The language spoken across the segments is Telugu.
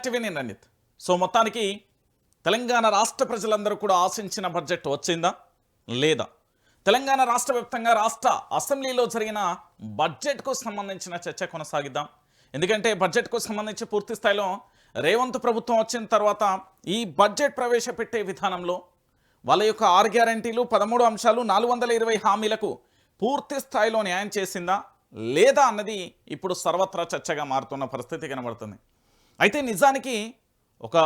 టీవీ నేను రంజిత్. సో మొత్తానికి తెలంగాణ రాష్ట్ర ప్రజలందరూ కూడా ఆశించిన బడ్జెట్ వచ్చిందా లేదా? తెలంగాణ రాష్ట్ర వ్యాప్తంగా రాష్ట్ర అసెంబ్లీలో జరిగిన బడ్జెట్కు సంబంధించిన చర్చ కొనసాగిద్దాం. ఎందుకంటే బడ్జెట్కు సంబంధించి పూర్తి స్థాయిలో రేవంత్ ప్రభుత్వం వచ్చిన తర్వాత ఈ బడ్జెట్ ప్రవేశపెట్టే విధానంలో వాళ్ళ యొక్క 6 గ్యారంటీలు 13 అంశాలు 420 హామీలకు పూర్తి స్థాయిలో న్యాయం చేసిందా లేదా అన్నది ఇప్పుడు సర్వత్రా చర్చగా మారుతున్న పరిస్థితి కనబడుతుంది. అయితే నిజానికి ఒక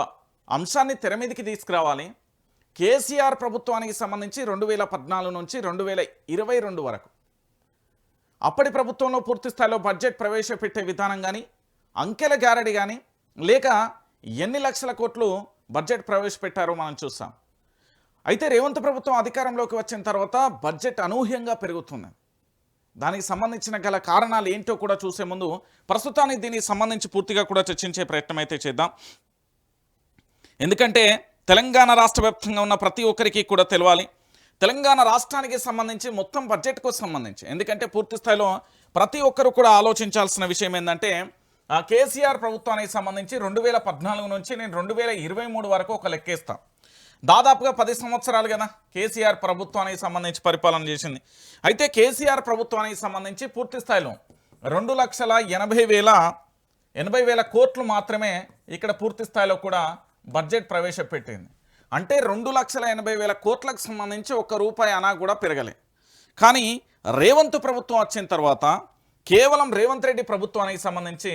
అంశాన్ని తెర మీదకి తీసుకురావాలి. కేసీఆర్ ప్రభుత్వానికి సంబంధించి 2014 నుంచి 2022 వరకు అప్పటి ప్రభుత్వంలో పూర్తి స్థాయిలో బడ్జెట్ ప్రవేశపెట్టే విధానం కానీ, అంకెల గ్యారెంటీ కానీ, లేక ఎన్ని లక్షల కోట్లు బడ్జెట్ ప్రవేశపెట్టారో మనం చూసాం. అయితే రేవంత్ ప్రభుత్వం అధికారంలోకి వచ్చిన తర్వాత బడ్జెట్ అనూహ్యంగా పెరుగుతుంది. దానికి సంబంధించిన గల కారణాలు ఏంటో కూడా చూసే ముందు ప్రస్తుతానికి దీనికి సంబంధించి పూర్తిగా కూడా చర్చించే ప్రయత్నం అయితే చేద్దాం. ఎందుకంటే తెలంగాణ రాష్ట్ర వ్యాప్తంగా ఉన్న ప్రతి ఒక్కరికి కూడా తెలవాలి. తెలంగాణ రాష్ట్రానికి సంబంధించి మొత్తం బడ్జెట్కు సంబంధించి, ఎందుకంటే పూర్తి స్థాయిలో ప్రతి ఒక్కరు కూడా ఆలోచించాల్సిన విషయం ఏంటంటే కేసీఆర్ ప్రభుత్వానికి సంబంధించి 2014 నుంచి నేను 2023 వరకు ఒక లెక్కేస్తాను. దాదాపుగా 10 సంవత్సరాలు కదా కేసీఆర్ ప్రభుత్వానికి సంబంధించి పరిపాలన చేసింది. అయితే కేసీఆర్ ప్రభుత్వానికి సంబంధించి పూర్తి స్థాయిలో 2,80,000 కోట్లు మాత్రమే ఇక్కడ పూర్తి స్థాయిలో కూడా బడ్జెట్ ప్రవేశపెట్టింది. అంటే 2,80,000 కోట్లకు సంబంధించి ₹1 అనా కూడా పెరగలే. కానీ రేవంత్ ప్రభుత్వం వచ్చిన తర్వాత కేవలం రేవంత్ రెడ్డి ప్రభుత్వానికి సంబంధించి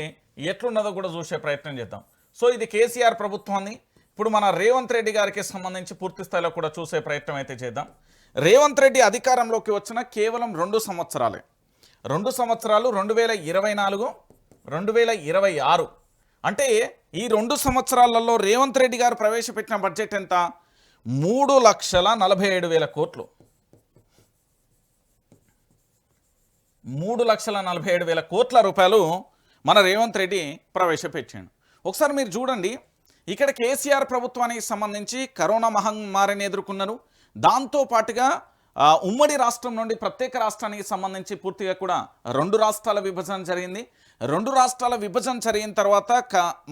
ఎట్లున్నదో కూడా చూసే ప్రయత్నం చేద్దాం. సో ఇది కేసీఆర్ ప్రభుత్వాన్ని ఇప్పుడు మన రేవంత్ రెడ్డి గారికి సంబంధించి పూర్తి స్థాయిలో కూడా చూసే ప్రయత్నం అయితే చేద్దాం. రేవంత్ రెడ్డి అధికారంలోకి వచ్చిన కేవలం 2 సంవత్సరాలే. 2 సంవత్సరాలు 2024, 2026. అంటే ఈ 2 సంవత్సరాలలో రేవంత్ రెడ్డి గారు ప్రవేశపెట్టిన బడ్జెట్ ఎంత? 3,47,000 కోట్లు. 3,47,000 కోట్ల రూపాయలు మన రేవంత్ రెడ్డి ప్రవేశపెట్టాడు. ఒకసారి మీరు చూడండి, ఇక్కడ కేసీఆర్ ప్రభుత్వానికి సంబంధించి కరోనా మహమ్మారిని ఎదుర్కొన్నారు. దాంతోపాటుగా ఉమ్మడి రాష్ట్రం నుండి ప్రత్యేక రాష్ట్రానికి సంబంధించి పూర్తిగా కూడా 2 రాష్ట్రాల విభజన జరిగింది. 2 రాష్ట్రాల విభజన జరిగిన తర్వాత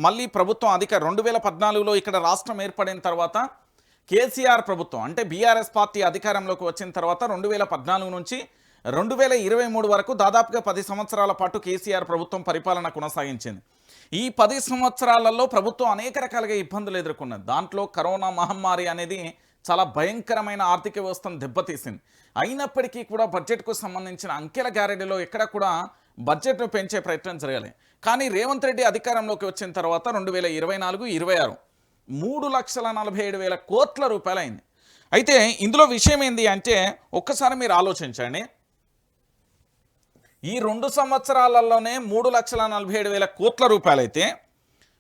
మళ్ళీ ప్రభుత్వం 2014లో ఇక్కడ రాష్ట్రం ఏర్పడిన తర్వాత కేసీఆర్ ప్రభుత్వం అంటే బీఆర్ఎస్ పార్టీ అధికారంలోకి వచ్చిన తర్వాత 2014 నుంచి 2023 వరకు దాదాపుగా 10 సంవత్సరాల పాటు కేసీఆర్ ప్రభుత్వం పరిపాలన కొనసాగించింది. ఈ 10 సంవత్సరాలలో ప్రభుత్వం అనేక రకాలుగా ఇబ్బందులు ఎదుర్కొన్నది. దాంట్లో కరోనా మహమ్మారి అనేది చాలా భయంకరమైన ఆర్థిక వ్యవస్థను దెబ్బతీసింది. అయినప్పటికీ కూడా బడ్జెట్కు సంబంధించిన అంకెల గ్యారెంటీలో ఎక్కడ కూడా బడ్జెట్ను పెంచే ప్రయత్నం జరగాలి. కానీ రేవంత్ రెడ్డి అధికారంలోకి వచ్చిన తర్వాత 2024, 26 3,47,000 కోట్ల రూపాయలు అయింది. అయితే ఇందులో విషయం ఏంది అంటే ఒక్కసారి మీరు ఆలోచించండి. ఈ 2 సంవత్సరాలలోనే 3,47,000 కోట్ల రూపాయలు అయితే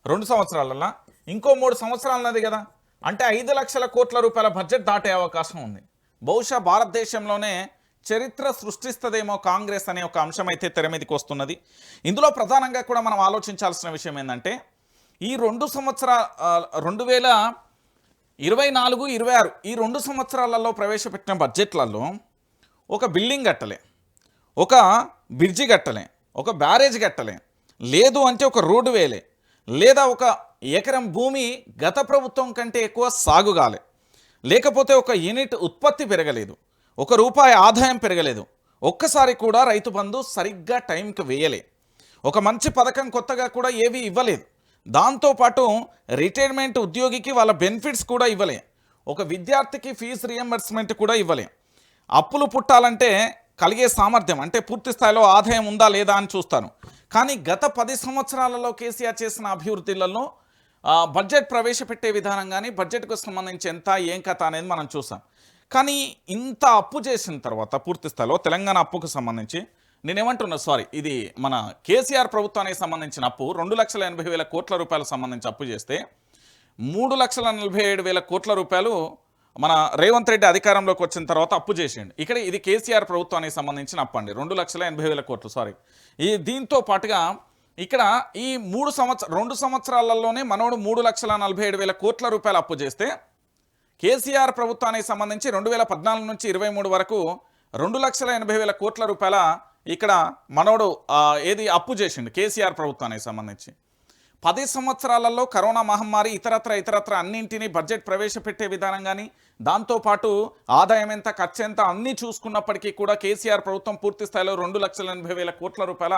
2 సంవత్సరాలలో ఇంకో 3 సంవత్సరాలు ఉన్నది కదా, అంటే 5 లక్షల కోట్ల రూపాయల బడ్జెట్ దాటే అవకాశం ఉంది. బహుశా భారతదేశంలోనే చరిత్ర సృష్టిస్తుందేమో కాంగ్రెస్ అనే ఒక అంశం అయితే తెర మీదకి వస్తున్నది. ఇందులో ప్రధానంగా కూడా మనం ఆలోచించాల్సిన విషయం ఏంటంటే ఈ 2024, 26 ఈ 2 సంవత్సరాలలో ప్రవేశపెట్టిన బడ్జెట్లలో ఒక బిల్డింగ్ కట్టలే, ఒక బ్రిడ్జి కట్టలే, ఒక బ్యారేజ్ కట్టలే, లేదు అంటే ఒక రోడ్డు వేలే, లేదా ఒక ఎకరం భూమి గత ప్రభుత్వం కంటే ఎక్కువ సాగు కాలే, లేకపోతే ఒక యూనిట్ ఉత్పత్తి పెరగలేదు, ₹1 ఆదాయం పెరగలేదు, ఒక్కసారి కూడా రైతు బంధు సరిగ్గా టైంకి వేయలే, ఒక మంచి పథకం కొత్తగా కూడా ఏవి ఇవ్వలేదు, దాంతోపాటు రిటైర్మెంట్ ఉద్యోగికి వాళ్ళ బెనిఫిట్స్ కూడా ఇవ్వలే, ఒక విద్యార్థికి ఫీజు రియంబర్స్మెంట్ కూడా ఇవ్వలే. అప్పులు పుట్టాలంటే కలిగే సామర్థ్యం అంటే పూర్తి స్థాయిలో ఆదాయం ఉందా లేదా అని చూస్తాను. కానీ గత 10 సంవత్సరాలలో కేసీఆర్ చేసిన అభివృద్ధిలలో బడ్జెట్ ప్రవేశపెట్టే విధానం కానీ బడ్జెట్కు సంబంధించి ఎంత ఏం కథ అనేది మనం చూసాం. కానీ ఇంత అప్పు చేసిన తర్వాత పూర్తి స్థాయిలో తెలంగాణ అప్పుకు సంబంధించి నేనేమంటున్నా, ఇది మన కేసీఆర్ ప్రభుత్వానికి సంబంధించిన అప్పు 2,80,000 కోట్ల రూపాయలకు సంబంధించి అప్పు చేస్తే 3,47,000 కోట్ల రూపాయలు మన రేవంత్ రెడ్డి అధికారంలోకి వచ్చిన తర్వాత అప్పు చేసిండు. ఇక్కడ ఇది కేసీఆర్ ప్రభుత్వానికి సంబంధించిన అప్పు అండి, 2,80,000 కోట్లు. దీంతో పాటుగా ఇక్కడ ఈ 2 సంవత్సరాలలోనే మనోడు 3,47,000 కోట్ల రూపాయలు అప్పు చేస్తే కేసీఆర్ ప్రభుత్వానికి సంబంధించి 2014 నుంచి 23 వరకు 2,80,000 కోట్ల రూపాయల ఇక్కడ మనోడు ఏది అప్పు చేసిండు కేసీఆర్ ప్రభుత్వానికి సంబంధించి. 10 సంవత్సరాలలో కరోనా మహమ్మారి ఇతరత్ర అన్నింటినీ బడ్జెట్ ప్రవేశపెట్టే విధానం కానీ దాంతోపాటు ఆదాయం ఎంత ఖర్చు ఎంత అన్నీ చూసుకున్నప్పటికీ కూడా కేసీఆర్ ప్రభుత్వం పూర్తి స్థాయిలో 2,80,000 కోట్ల రూపాయల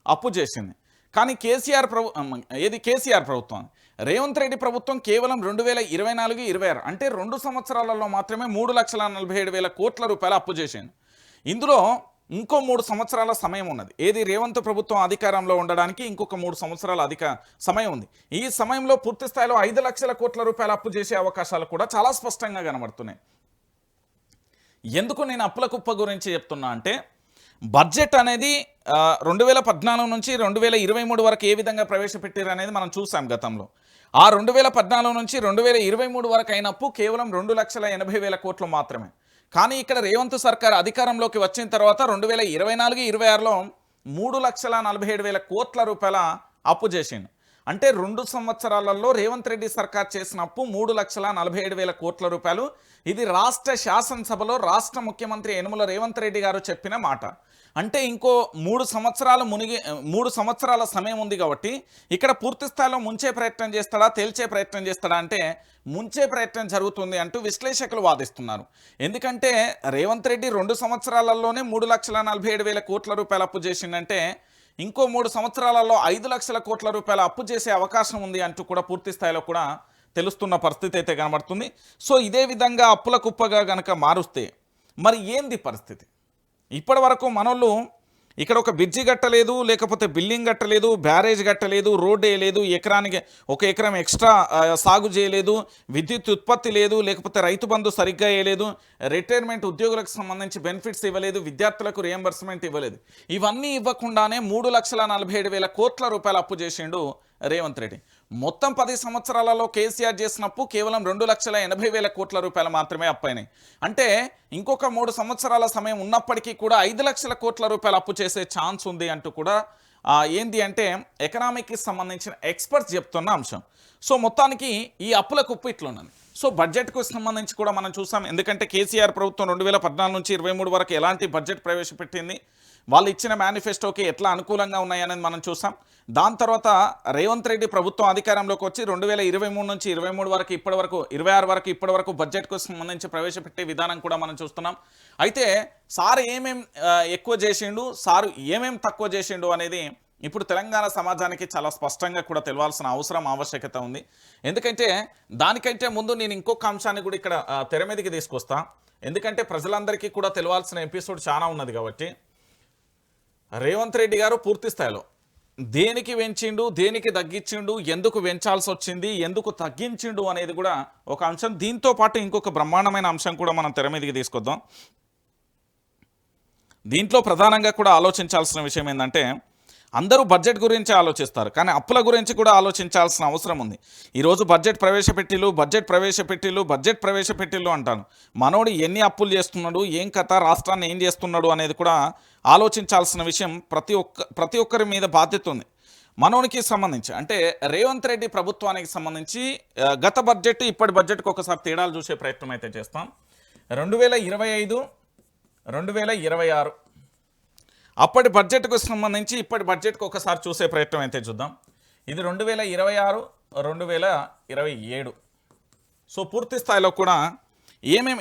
అప్పు చేసింది. కానీ కేసీఆర్ ప్రభుత్వం రేవంత్ రెడ్డి ప్రభుత్వం కేవలం 2024-26 అంటే 2 సంవత్సరాలలో మాత్రమే 3,47,000 కోట్ల రూపాయల అప్పు చేసింది. ఇందులో ఇంకో 3 సంవత్సరాల సమయం ఉన్నది. ఏది రేవంత్ ప్రభుత్వం అధికారంలో ఉండడానికి ఇంకొక 3 సంవత్సరాల సమయం ఉంది. ఈ సమయంలో పూర్తి స్థాయిలో 5 లక్షల కోట్ల రూపాయల అప్పు చేసే అవకాశాలు కూడా చాలా స్పష్టంగా కనబడుతున్నాయి. ఎందుకు నేను అప్పుల కుప్ప గురించి చెప్తున్నా అంటే బడ్జెట్ అనేది 2014 నుంచి 2023 వరకు ఏ విధంగా ప్రవేశపెట్టారు అనేది మనం చూసాం గతంలో. ఆ 2014 నుంచి 2023 వరకు అయిన అప్పు కేవలం 2,80,000 కోట్లు మాత్రమే. కానీ ఇక్కడ రేవంత్ సర్కార్ అధికారంలోకి వచ్చిన తర్వాత 2024-26లో 3,47,000 కోట్ల రూపాయల అప్పు చేసిండు. అంటే 2 సంవత్సరాలలో రేవంత్ రెడ్డి సర్కార్ చేసిన అప్పు 3,47,000 కోట్ల రూపాయలు. ఇది రాష్ట్ర శాసనసభలో రాష్ట్ర ముఖ్యమంత్రి యనుమల రేవంత్ రెడ్డి గారు చెప్పిన మాట. అంటే ఇంకో 3 సంవత్సరాల సమయం ఉంది కాబట్టి ఇక్కడ పూర్తి స్థాయిలో ముంచే ప్రయత్నం చేస్తాడా తేల్చే ప్రయత్నం చేస్తాడా అంటే ముంచే ప్రయత్నం జరుగుతుంది అంటూ విశ్లేషకులు వాదిస్తున్నారు. ఎందుకంటే రేవంత్ రెడ్డి 2 సంవత్సరాలలోనే 3,47,000 కోట్ల రూపాయల అప్పు చేసిందంటే ఇంకో 3 సంవత్సరాలలో 5 లక్షల కోట్ల రూపాయల అప్పు చేసే అవకాశం ఉంది అంటూ కూడా పూర్తి స్థాయిలో కూడా తెలుస్తున్న పరిస్థితి అయితే కనబడుతుంది. సో ఇదే విధంగా అప్పుల కుప్పగా కనుక మారుస్తే మరి ఏంది పరిస్థితి? ఇప్పటి వరకు మనోళ్ళు ఇక్కడ ఒక బ్రిడ్జి కట్టలేదు, లేకపోతే బిల్డింగ్ కట్టలేదు, బ్యారేజ్ కట్టలేదు, రోడ్ వేయలేదు, ఎకరానికి 1 ఎకరం ఎక్స్ట్రా సాగు చేయలేదు, విద్యుత్ ఉత్పత్తి లేదు, లేకపోతే రైతు బంధు సరిగ్గా వేయలేదు, రిటైర్మెంట్ ఉద్యోగులకు సంబంధించి బెనిఫిట్స్ ఇవ్వలేదు, విద్యార్థులకు రియంబర్స్మెంట్ ఇవ్వలేదు. ఇవన్నీ ఇవ్వకుండానే 3,47,000 కోట్ల రూపాయలు అప్పు చేసిండు రేవంత్ రెడ్డి. మొత్తం 10 సంవత్సరాలలో కేసీఆర్ చేసిన అప్పు కేవలం 2,80,000 కోట్ల రూపాయలు మాత్రమే అప్పైనాయి. అంటే ఇంకొక 3 సంవత్సరాల సమయం ఉన్నప్పటికీ కూడా 5 లక్షల కోట్ల రూపాయలు అప్పు చేసే ఛాన్స్ ఉంది అంటూ కూడా ఏంది అంటే ఎకనామిక్కి సంబంధించిన ఎక్స్పర్ట్స్ చెప్తున్న అంశం. సో మొత్తానికి ఈ అప్పుల కుప్పు ఇట్లున్నది. సో బడ్జెట్కు సంబంధించి కూడా మనం చూసాం. ఎందుకంటే కేసీఆర్ ప్రభుత్వం 2014 నుంచి 23 వరకు ఎలాంటి బడ్జెట్ ప్రవేశపెట్టింది, వాళ్ళు ఇచ్చిన మేనిఫెస్టోకి ఎట్లా అనుకూలంగా ఉన్నాయనేది మనం చూసాం. దాని తర్వాత రేవంత్ రెడ్డి ప్రభుత్వం అధికారంలోకి వచ్చి 2023 నుంచి 23 వరకు ఇప్పటి వరకు 26 వరకు ఇప్పటి వరకు బడ్జెట్కు సంబంధించి ప్రవేశపెట్టే విధానం కూడా మనం చూస్తున్నాం. అయితే సార్ ఏమేం ఎక్కువ చేసిండు, సారు ఏమేం తక్కువ చేసిండు అనేది ఇప్పుడు తెలంగాణ సమాజానికి చాలా స్పష్టంగా కూడా తెలవాల్సిన ఆవశ్యకత ఉంది. ఎందుకంటే దానికంటే ముందు నేను ఇంకొక అంశాన్ని కూడా ఇక్కడ తెర మీదకి తీసుకొస్తా. ఎందుకంటే ప్రజలందరికీ కూడా తెలవాల్సిన ఎపిసోడ్ చాలా ఉన్నది కాబట్టి రేవంత్ రెడ్డి గారు పూర్తి స్థాయిలో దేనికి పెంచిండు, దేనికి తగ్గించిండు, ఎందుకు పెంచాల్సి వచ్చింది, ఎందుకు తగ్గించిండు అనేది కూడా ఒక అంశం. దీంతో పాటు ఇంకొక బ్రహ్మాండమైన అంశం కూడా మనం తెర మీదకి తీసుకొద్దాం. దీంట్లో ప్రధానంగా కూడా ఆలోచించాల్సిన విషయం ఏంటంటే అందరూ బడ్జెట్ గురించి ఆలోచిస్తారు, కానీ అప్పుల గురించి కూడా ఆలోచించాల్సిన అవసరం ఉంది. ఈరోజు బడ్జెట్ ప్రవేశపెట్టిల్లు అంటాను. మనోడు ఎన్ని అప్పులు చేస్తున్నాడు, ఏం కథ, రాష్ట్రాన్ని ఏం చేస్తున్నాడు అనేది కూడా ఆలోచించాల్సిన విషయం ప్రతి ఒక్కరి మీద బాధ్యత ఉంది. మనోనికి సంబంధించి అంటే రేవంత్ రెడ్డి ప్రభుత్వానికి సంబంధించి గత బడ్జెట్ ఇప్పటి బడ్జెట్కి ఒకసారి తేడాలు చూసే ప్రయత్నం అయితే చేస్తాం. 2025, 2026 అప్పటి బడ్జెట్కు సంబంధించి ఇప్పటి బడ్జెట్కు ఒకసారి చూసే ప్రయత్నం అయితే చూద్దాం. ఇది 2026, 2027. సో పూర్తి స్థాయిలో కూడా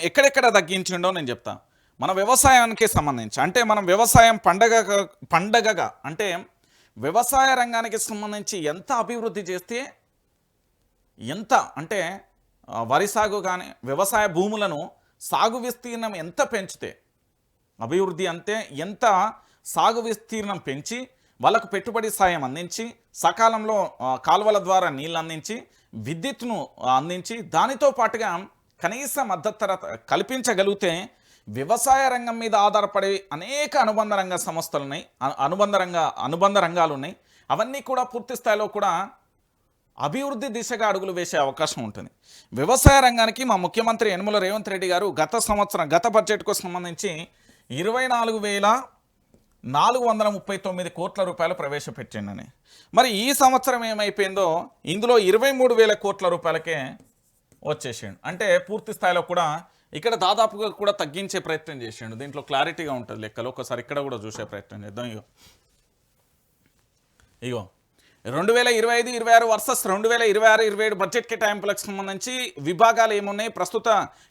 ఎక్కడెక్కడ తగ్గించిండో నేను చెప్తా. మన వ్యవసాయానికి సంబంధించి అంటే మనం వ్యవసాయం పండగగా అంటే వ్యవసాయ రంగానికి సంబంధించి ఎంత అభివృద్ధి చేస్తే ఎంత అంటే వరి సాగు కానీ వ్యవసాయ భూములను సాగు విస్తీర్ణం ఎంత పెంచితే అభివృద్ధి అంతే ఎంత సాగు విస్తీర్ణం పెంచి వాళ్ళకు పెట్టుబడి సాయం అందించి సకాలంలో కాలువల ద్వారా నీళ్ళు అందించి విద్యుత్ను అందించి దానితో పాటుగా కనీస మద్దతు ధర కల్పించగలిగితే వ్యవసాయ రంగం మీద ఆధారపడే అనేక అనుబంధ రంగ సంస్థలు ఉన్నాయి, అనుబంధ రంగాలు ఉన్నాయి. అవన్నీ కూడా పూర్తి స్థాయిలో కూడా అభివృద్ధి దిశగా అడుగులు వేసే అవకాశం ఉంటుంది. వ్యవసాయ రంగానికి మా ముఖ్యమంత్రి యనుమల రేవంత్ రెడ్డి గారు గత బడ్జెట్కు సంబంధించి 24,439 కోట్ల రూపాయలు ప్రవేశపెట్టిండని. మరి ఈ సంవత్సరం ఏమైపోయిందో ఇందులో 23,000 కోట్ల రూపాయలకే వచ్చేసిండు. అంటే పూర్తి స్థాయిలో కూడా ఇక్కడ దాదాపుగా కూడా తగ్గించే ప్రయత్నం చేసిండు. దీంట్లో క్లారిటీగా ఉంటుంది లెక్కలు. ఒకసారి ఇక్కడ కూడా చూసే ప్రయత్నం చేద్దాం. ఇగో 2025-26 వర్సెస్ 2026-27 బడ్జెట్ కేటాయింపులకు సంబంధించి విభాగాలు ఏమున్నాయి, ప్రస్తుత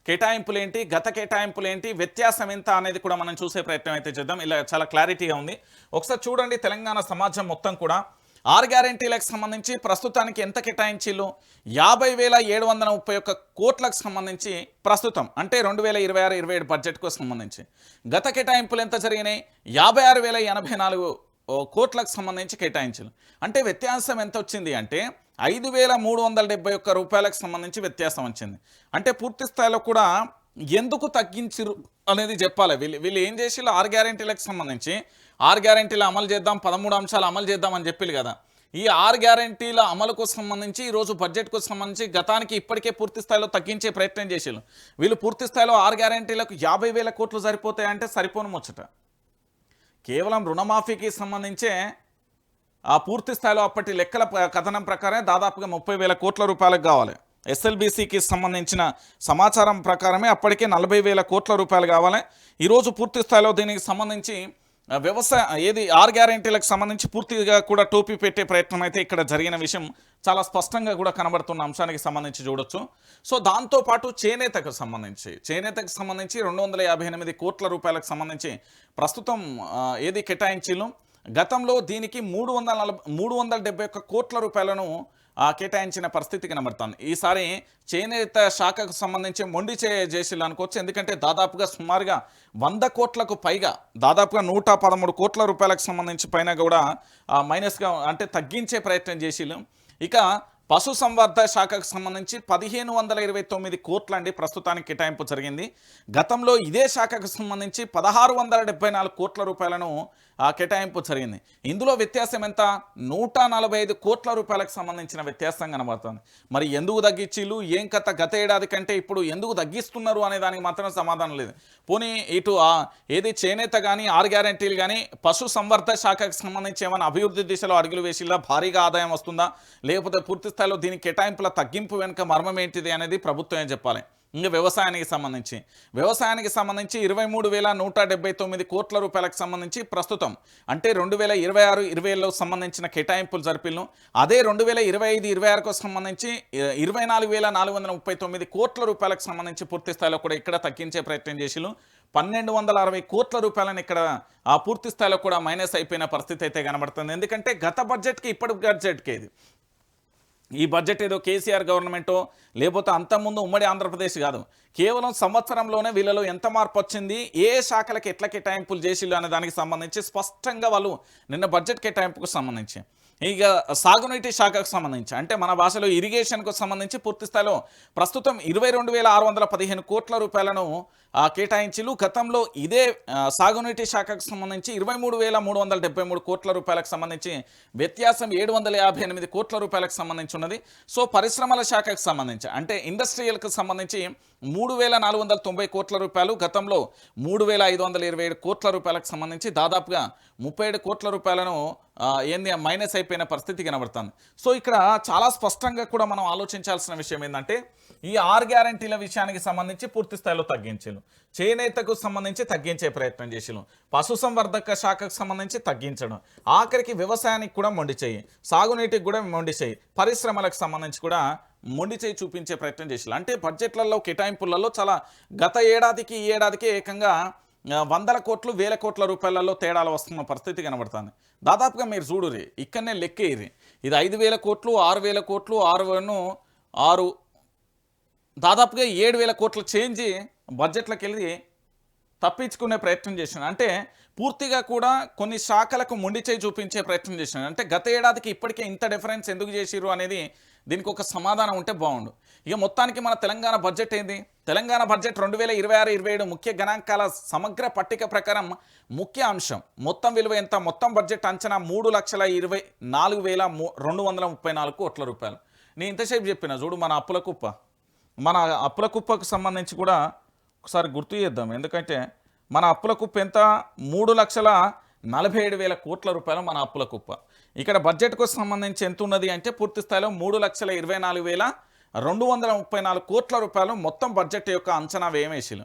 కేటాయింపులు ఏంటి, గత కేటాయింపులు ఏంటి, వ్యత్యాసం ఎంత అనేది కూడా మనం చూసే ప్రయత్నం అయితే చేద్దాం. ఇలా చాలా క్లారిటీగా ఉంది. ఒకసారి చూడండి, తెలంగాణ సమాజం మొత్తం కూడా 6 గ్యారెంటీలకు సంబంధించి ప్రస్తుతానికి ఎంత కేటాయించిల్లు, 50,731 కోట్లకు సంబంధించి ప్రస్తుతం అంటే 2026-27 బడ్జెట్కు సంబంధించి. గత కేటాయింపులు ఎంత జరిగినాయి, 56,084 కోట్లకు సంబంధించి కేటాయించారు. అంటే వ్యత్యాసం ఎంత వచ్చింది అంటే 5,371 రూపాయలకు సంబంధించి వ్యత్యాసం వచ్చింది. అంటే పూర్తి స్థాయిలో కూడా ఎందుకు తగ్గించరు అనేది చెప్పాలి. వీళ్ళు ఏం చేసి 6 గ్యారెంటీలకు సంబంధించి 6 గ్యారెంటీలు అమలు చేద్దాం, 13 అంశాలు అమలు చేద్దాం అని చెప్పిల్లు కదా. ఈ 6 గ్యారెంటీల అమలుకు సంబంధించి ఈరోజు బడ్జెట్కు సంబంధించి గతానికి ఇప్పటికే పూర్తి స్థాయిలో తగ్గించే ప్రయత్నం చేసారు. వీళ్ళు పూర్తి స్థాయిలో 6 గ్యారెంటీలకు 50,000 కోట్లు సరిపోతాయంటే సరిపోను ముచ్చట. కేవలం రుణమాఫీకి సంబంధించే ఆ పూర్తి స్థాయిలో అప్పటి లెక్కల కథనం ప్రకారం దాదాపుగా 30,000 కోట్ల రూపాయలకు కావాలి. ఎస్ఎల్బీసీకి సంబంధించిన సమాచారం ప్రకారమే అప్పటికే 40,000 కోట్ల రూపాయలు కావాలి. ఈరోజు పూర్తి స్థాయిలో దీనికి సంబంధించి వ్యవసాయ 6 గ్యారెంటీలకు సంబంధించి పూర్తిగా కూడా టోపీ పెట్టే ప్రయత్నం అయితే ఇక్కడ జరిగిన విషయం చాలా స్పష్టంగా కూడా కనబడుతున్న అంశానికి సంబంధించి చూడొచ్చు. సో దాంతోపాటు చేనేతకు సంబంధించి 258 కోట్ల రూపాయలకు సంబంధించి ప్రస్తుతం కేటాయించిలు. గతంలో దీనికి 371 కోట్ల రూపాయలను కేటాయించిన పరిస్థితి కనబడుతుంది. ఈసారి చేనేత శాఖకు సంబంధించి మొండి చేసిల్లు అనుకోవచ్చు. ఎందుకంటే దాదాపుగా సుమారుగా 100 కోట్లకు పైగా, దాదాపుగా 113 కోట్ల రూపాయలకు సంబంధించి పైన కూడా మైనస్గా అంటే తగ్గించే ప్రయత్నం చేసిల్లు. ఇక పశు సంవర్ధ శాఖకు సంబంధించి 1,529 కోట్లండి ప్రస్తుతానికి కేటాయింపు జరిగింది. గతంలో ఇదే శాఖకు సంబంధించి 1,674 కోట్ల రూపాయలను కేటాయింపు జరిగింది. ఇందులో వ్యత్యాసం ఎంత, 145 కోట్ల రూపాయలకు సంబంధించిన వ్యత్యాసం కనబడుతుంది. మరి ఎందుకు తగ్గించిల్లు, ఏం కథ, గత ఏడాది కంటే ఇప్పుడు ఎందుకు తగ్గిస్తున్నారు అనే దానికి మాత్రం సమాధానం లేదు. పోనీ ఇటు చేనేత కానీ 6 గ్యారెంటీలు కానీ పశు సంవర్ధ శాఖకు సంబంధించి ఏమైనా అభివృద్ధి దిశలో అడుగులు వేసిల్లా, భారీగా ఆదాయం వస్తుందా, లేకపోతే పూర్తి స్థాయిలో దీని కేటాయింపుల తగ్గింపు వెనుక మర్మం ఏంటిది అనేది ప్రభుత్వమే చెప్పాలి. ఇంకా వ్యవసాయానికి సంబంధించి 23,179 కోట్ల రూపాయలకు సంబంధించి ప్రస్తుతం అంటే 2026-27లో సంబంధించిన కేటాయింపులు జరిపిల్లు. అదే 2025-26కు సంబంధించి 24,439 కోట్ల రూపాయలకు సంబంధించి పూర్తి స్థాయిలో కూడా ఇక్కడ తగ్గించే ప్రయత్నం చేసిల్లు. 1,260 కోట్ల రూపాయలను ఇక్కడ పూర్తి స్థాయిలో కూడా మైనస్ అయిపోయిన పరిస్థితి అయితే కనబడుతుంది. ఎందుకంటే గత బడ్జెట్కి ఇప్పటి బడ్జెట్కి ఈ బడ్జెట్ ఏదో కేసీఆర్ గవర్నమెంటో లేకపోతే అంతకుముందు ఉమ్మడి ఆంధ్రప్రదేశ్ కాదు, కేవలం సంవత్సరంలోనే వీళ్ళలో ఎంత మార్పు వచ్చింది, ఏ శాఖలకు ఎట్లా కేటాయింపులు చేసిల్లు అనే దానికి సంబంధించి స్పష్టంగా వాళ్ళు నిన్న బడ్జెట్ కేటాయింపుకు సంబంధించి ఇక సాగునీటి శాఖకు సంబంధించి అంటే మన భాషలో ఇరిగేషన్కు సంబంధించి పూర్తి స్థాయిలో ప్రస్తుతం 22,615 కోట్ల రూపాయలను కేటాయించిలు. గతంలో ఇదే సాగునీటి శాఖకు సంబంధించి 23,373 కోట్ల రూపాయలకు సంబంధించి వ్యత్యాసం 758 కోట్ల రూపాయలకు సంబంధించి ఉన్నది. సో పరిశ్రమల శాఖకు సంబంధించి అంటే ఇండస్ట్రియల్కు సంబంధించి 3,490 కోట్ల రూపాయలు, గతంలో 3,527 కోట్ల రూపాయలకు సంబంధించి దాదాపుగా 37 కోట్ల రూపాయలను మైనస్ అయిపోయిన పరిస్థితి కనబడుతుంది. సో ఇక్కడ చాలా స్పష్టంగా కూడా మనం ఆలోచించాల్సిన విషయం ఏంటంటే ఈ 6 గ్యారెంటీల విషయానికి సంబంధించి పూర్తి స్థాయిలో తగ్గించను, చేనేతకు సంబంధించి తగ్గించే ప్రయత్నం చేసిను, పశుసంవర్ధక శాఖకు సంబంధించి తగ్గించడం, ఆఖరికి వ్యవసాయానికి కూడా మొండి చేయి, సాగునీటికి కూడా మొండి చేయి, పరిశ్రమలకు సంబంధించి కూడా మొండి చేయి చూపించే ప్రయత్నం చేసిను. అంటే బడ్జెట్లలో కేటాయింపులలో చాలా గత ఏడాదికి ఈ ఏడాదికి ఏకంగా 100 కోట్లు 1,000 కోట్ల రూపాయలలో తేడాలు వస్తున్న పరిస్థితి కనబడుతుంది. దాదాపుగా మీరు చూడురి, ఇక్కడనే లెక్కేరి, ఇది 5,000 కోట్లు, 6,000 కోట్లు, 6 దాదాపుగా 7,000 కోట్ల చేంజ్ బడ్జెట్లకు వెళ్ళి తప్పించుకునే ప్రయత్నం చేసినాను. అంటే పూర్తిగా కూడా కొన్ని శాఖలకు మొండి చేయి చూపించే ప్రయత్నం చేసినాను. అంటే గత ఏడాదికి ఇప్పటికే ఇంత డిఫరెన్స్ ఎందుకు చేసిరు అనేది దీనికి ఒక సమాధానం ఉంటే బాగుండు. ఇక మొత్తానికి మన తెలంగాణ బడ్జెట్ ఏంది, తెలంగాణ బడ్జెట్ 2026-27 ముఖ్య గణాంకాల సమగ్ర పట్టిక ప్రకారం ముఖ్య అంశం మొత్తం విలువ ఎంత, మొత్తం బడ్జెట్ అంచనా 3,24,234 కోట్ల రూపాయలు. నేను ఇంతసేపు చెప్పిన చూడు మన అప్పుల కుప్పకు సంబంధించి కూడా ఒకసారి గుర్తు చేద్దాం. ఎందుకంటే మన అప్పుల కుప్ప ఎంత, 3,47,000 కోట్ల రూపాయలు మన అప్పుల కుప్ప. ఇక్కడ బడ్జెట్కు సంబంధించి ఎంత ఉన్నది అంటే పూర్తి స్థాయిలో 3,24,234 కోట్ల రూపాయలు మొత్తం బడ్జెట్ యొక్క అంచనా వ్యయం వేసిలు.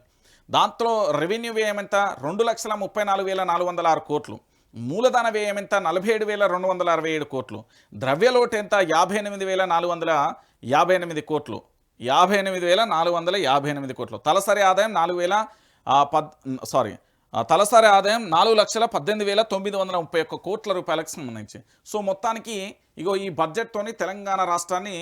దాంట్లో రెవెన్యూ వ్యయం ఎంత, 2,34,406 కోట్లు. మూలధన వ్యయం ఎంత 47,267 కోట్లు, ద్రవ్యలోటు ఎంత 58,458 కోట్లు, 58,458 కోట్లు, తలసరి ఆదాయం 4,18,931 కోట్ల రూపాయలకు సంబంధించి. సో మొత్తానికి ఇగో ఈ బడ్జెట్తోని తెలంగాణ రాష్ట్రాన్ని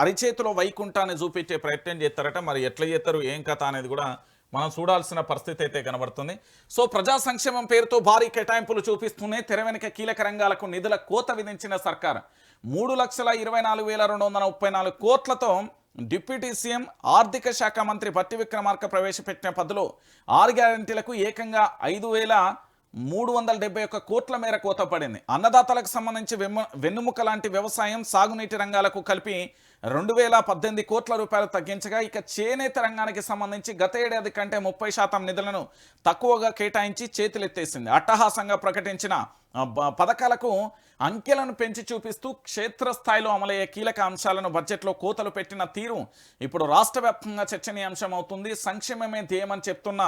అరిచేతిలో వైకుంఠాన్ని చూపించే ప్రయత్నం చేస్తారట. మరి ఎట్లా చేస్తారు ఏం కథ అనేది కూడా మనం చూడాల్సిన పరిస్థితి అయితే కనబడుతుంది. సో ప్రజా సంక్షేమం పేరుతో భారీ కేటాయింపులు చూపిస్తూనే తెర వెనుక కీలక రంగాలకు నిధుల కోత విధించిన సర్కార్ 3,24,234 కోట్లతో డిప్యూటీ సీఎం ఆర్థిక శాఖ మంత్రి భట్టి విక్రమార్క ప్రవేశపెట్టిన పద్ధతిలో 6 గ్యారంటీలకు ఏకంగా 5,371 కోట్ల మేర కోత పడింది. అన్నదాతలకు సంబంధించి వెన్నుముక లాంటి వ్యవసాయం, సాగునీటి రంగాలకు కలిపి 2,018 కోట్ల రూపాయలు తగ్గించగా, ఇక చేనేత రంగానికి సంబంధించి గత ఏడాది కంటే 30% నిధులను తక్కువగా కేటాయించి చేతులెత్తేసింది. అట్టహాసంగా ప్రకటించిన పథకాలకు అంకెలను పెంచి చూపిస్తూ క్షేత్రస్థాయిలో అమలయ్యే కీలక అంశాలను బడ్జెట్లో కోతలు పెట్టిన తీరు ఇప్పుడు రాష్ట్ర వ్యాప్తంగా చర్చనీయాంశం అవుతుంది. సంక్షేమమే ధ్యేయమని చెప్తున్న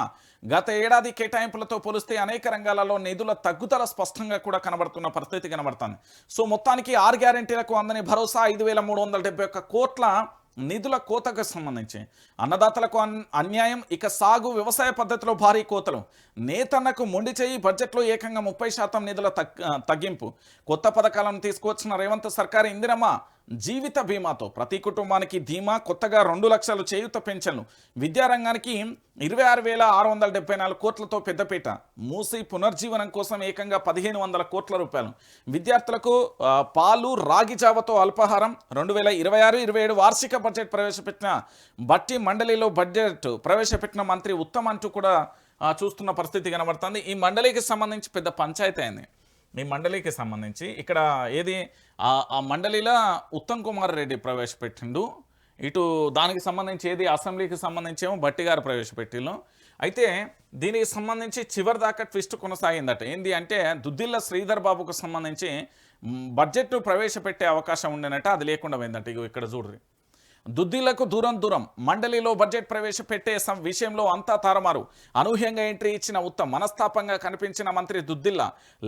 గత ఏడాది కేటాయింపులతో పోలిస్తే అనేక రంగాలలో నిధుల తగ్గుదల స్పష్టంగా కూడా కనబడుతున్న పరిస్థితి కనబడుతుంది. సో మొత్తానికి 6 గ్యారెంటీలకు అందని భరోసా 5,371 కోట్ల నిధుల కోతకు సంబంధించి అన్నదాతలకు అన్యాయం, ఇక సాగు వ్యవసాయ పద్ధతిలో భారీ కోతలు, నేతన్నకు మొండి చేయి, బడ్జెట్లో ఏకంగా 30% నిధుల తగ్గింపు, కొత్త పథకాలను తీసుకువచ్చిన రేవంత్ సర్కారు ఇందిరమ్మ జీవిత బీమాతో ప్రతి కుటుంబానికి ధీమా, కొత్తగా 2 లక్షలు చేయూత పెన్షన్లు, విద్యారంగానికి 26,674 కోట్లతో పెద్దపీట, మూసి పునర్జీవనం కోసం ఏకంగా 1,500 కోట్ల రూపాయలు, విద్యార్థులకు పాలు రాగి జావతో అల్పాహారం, 2026-27 వార్షిక బడ్జెట్ ప్రవేశపెట్టిన బట్టి మండలిలో బడ్జెట్ ప్రవేశపెట్టిన మంత్రి ఉత్తమ్ అంటూ కూడా చూస్తున్న పరిస్థితి కనబడుతుంది. ఈ మండలికి సంబంధించి పెద్ద పంచాయతీ అయింది. ఈ మండలికి సంబంధించి ఇక్కడ ఏది ఆ మండలిలో ఉత్తమ్ కుమార్ రెడ్డి ప్రవేశపెట్టిండు, ఇటు దానికి సంబంధించి ఏది అసెంబ్లీకి సంబంధించి ఏమో బట్టి గారు ప్రవేశపెట్టిండు. అయితే దీనికి సంబంధించి చివరి దాకా ట్విస్ట్ కొనసాగిందట. ఏంది అంటే దుద్దిల్ల శ్రీధర్ బాబుకు సంబంధించి బడ్జెట్ను ప్రవేశపెట్టే అవకాశం ఉండేనట, అది లేకుండా పోయిందట. ఇగో ఇక్కడ చూడ్రి, దుద్దిలకు దూరం మండలిలో బడ్జెట్ ప్రవేశపెట్టే విషయంలో అంతా తారమారు, అనూహ్యంగా ఎంట్రీ ఇచ్చిన ఉత్తమ్, మనస్తాపంగా కనిపించిన మంత్రి దుద్దిల్ల,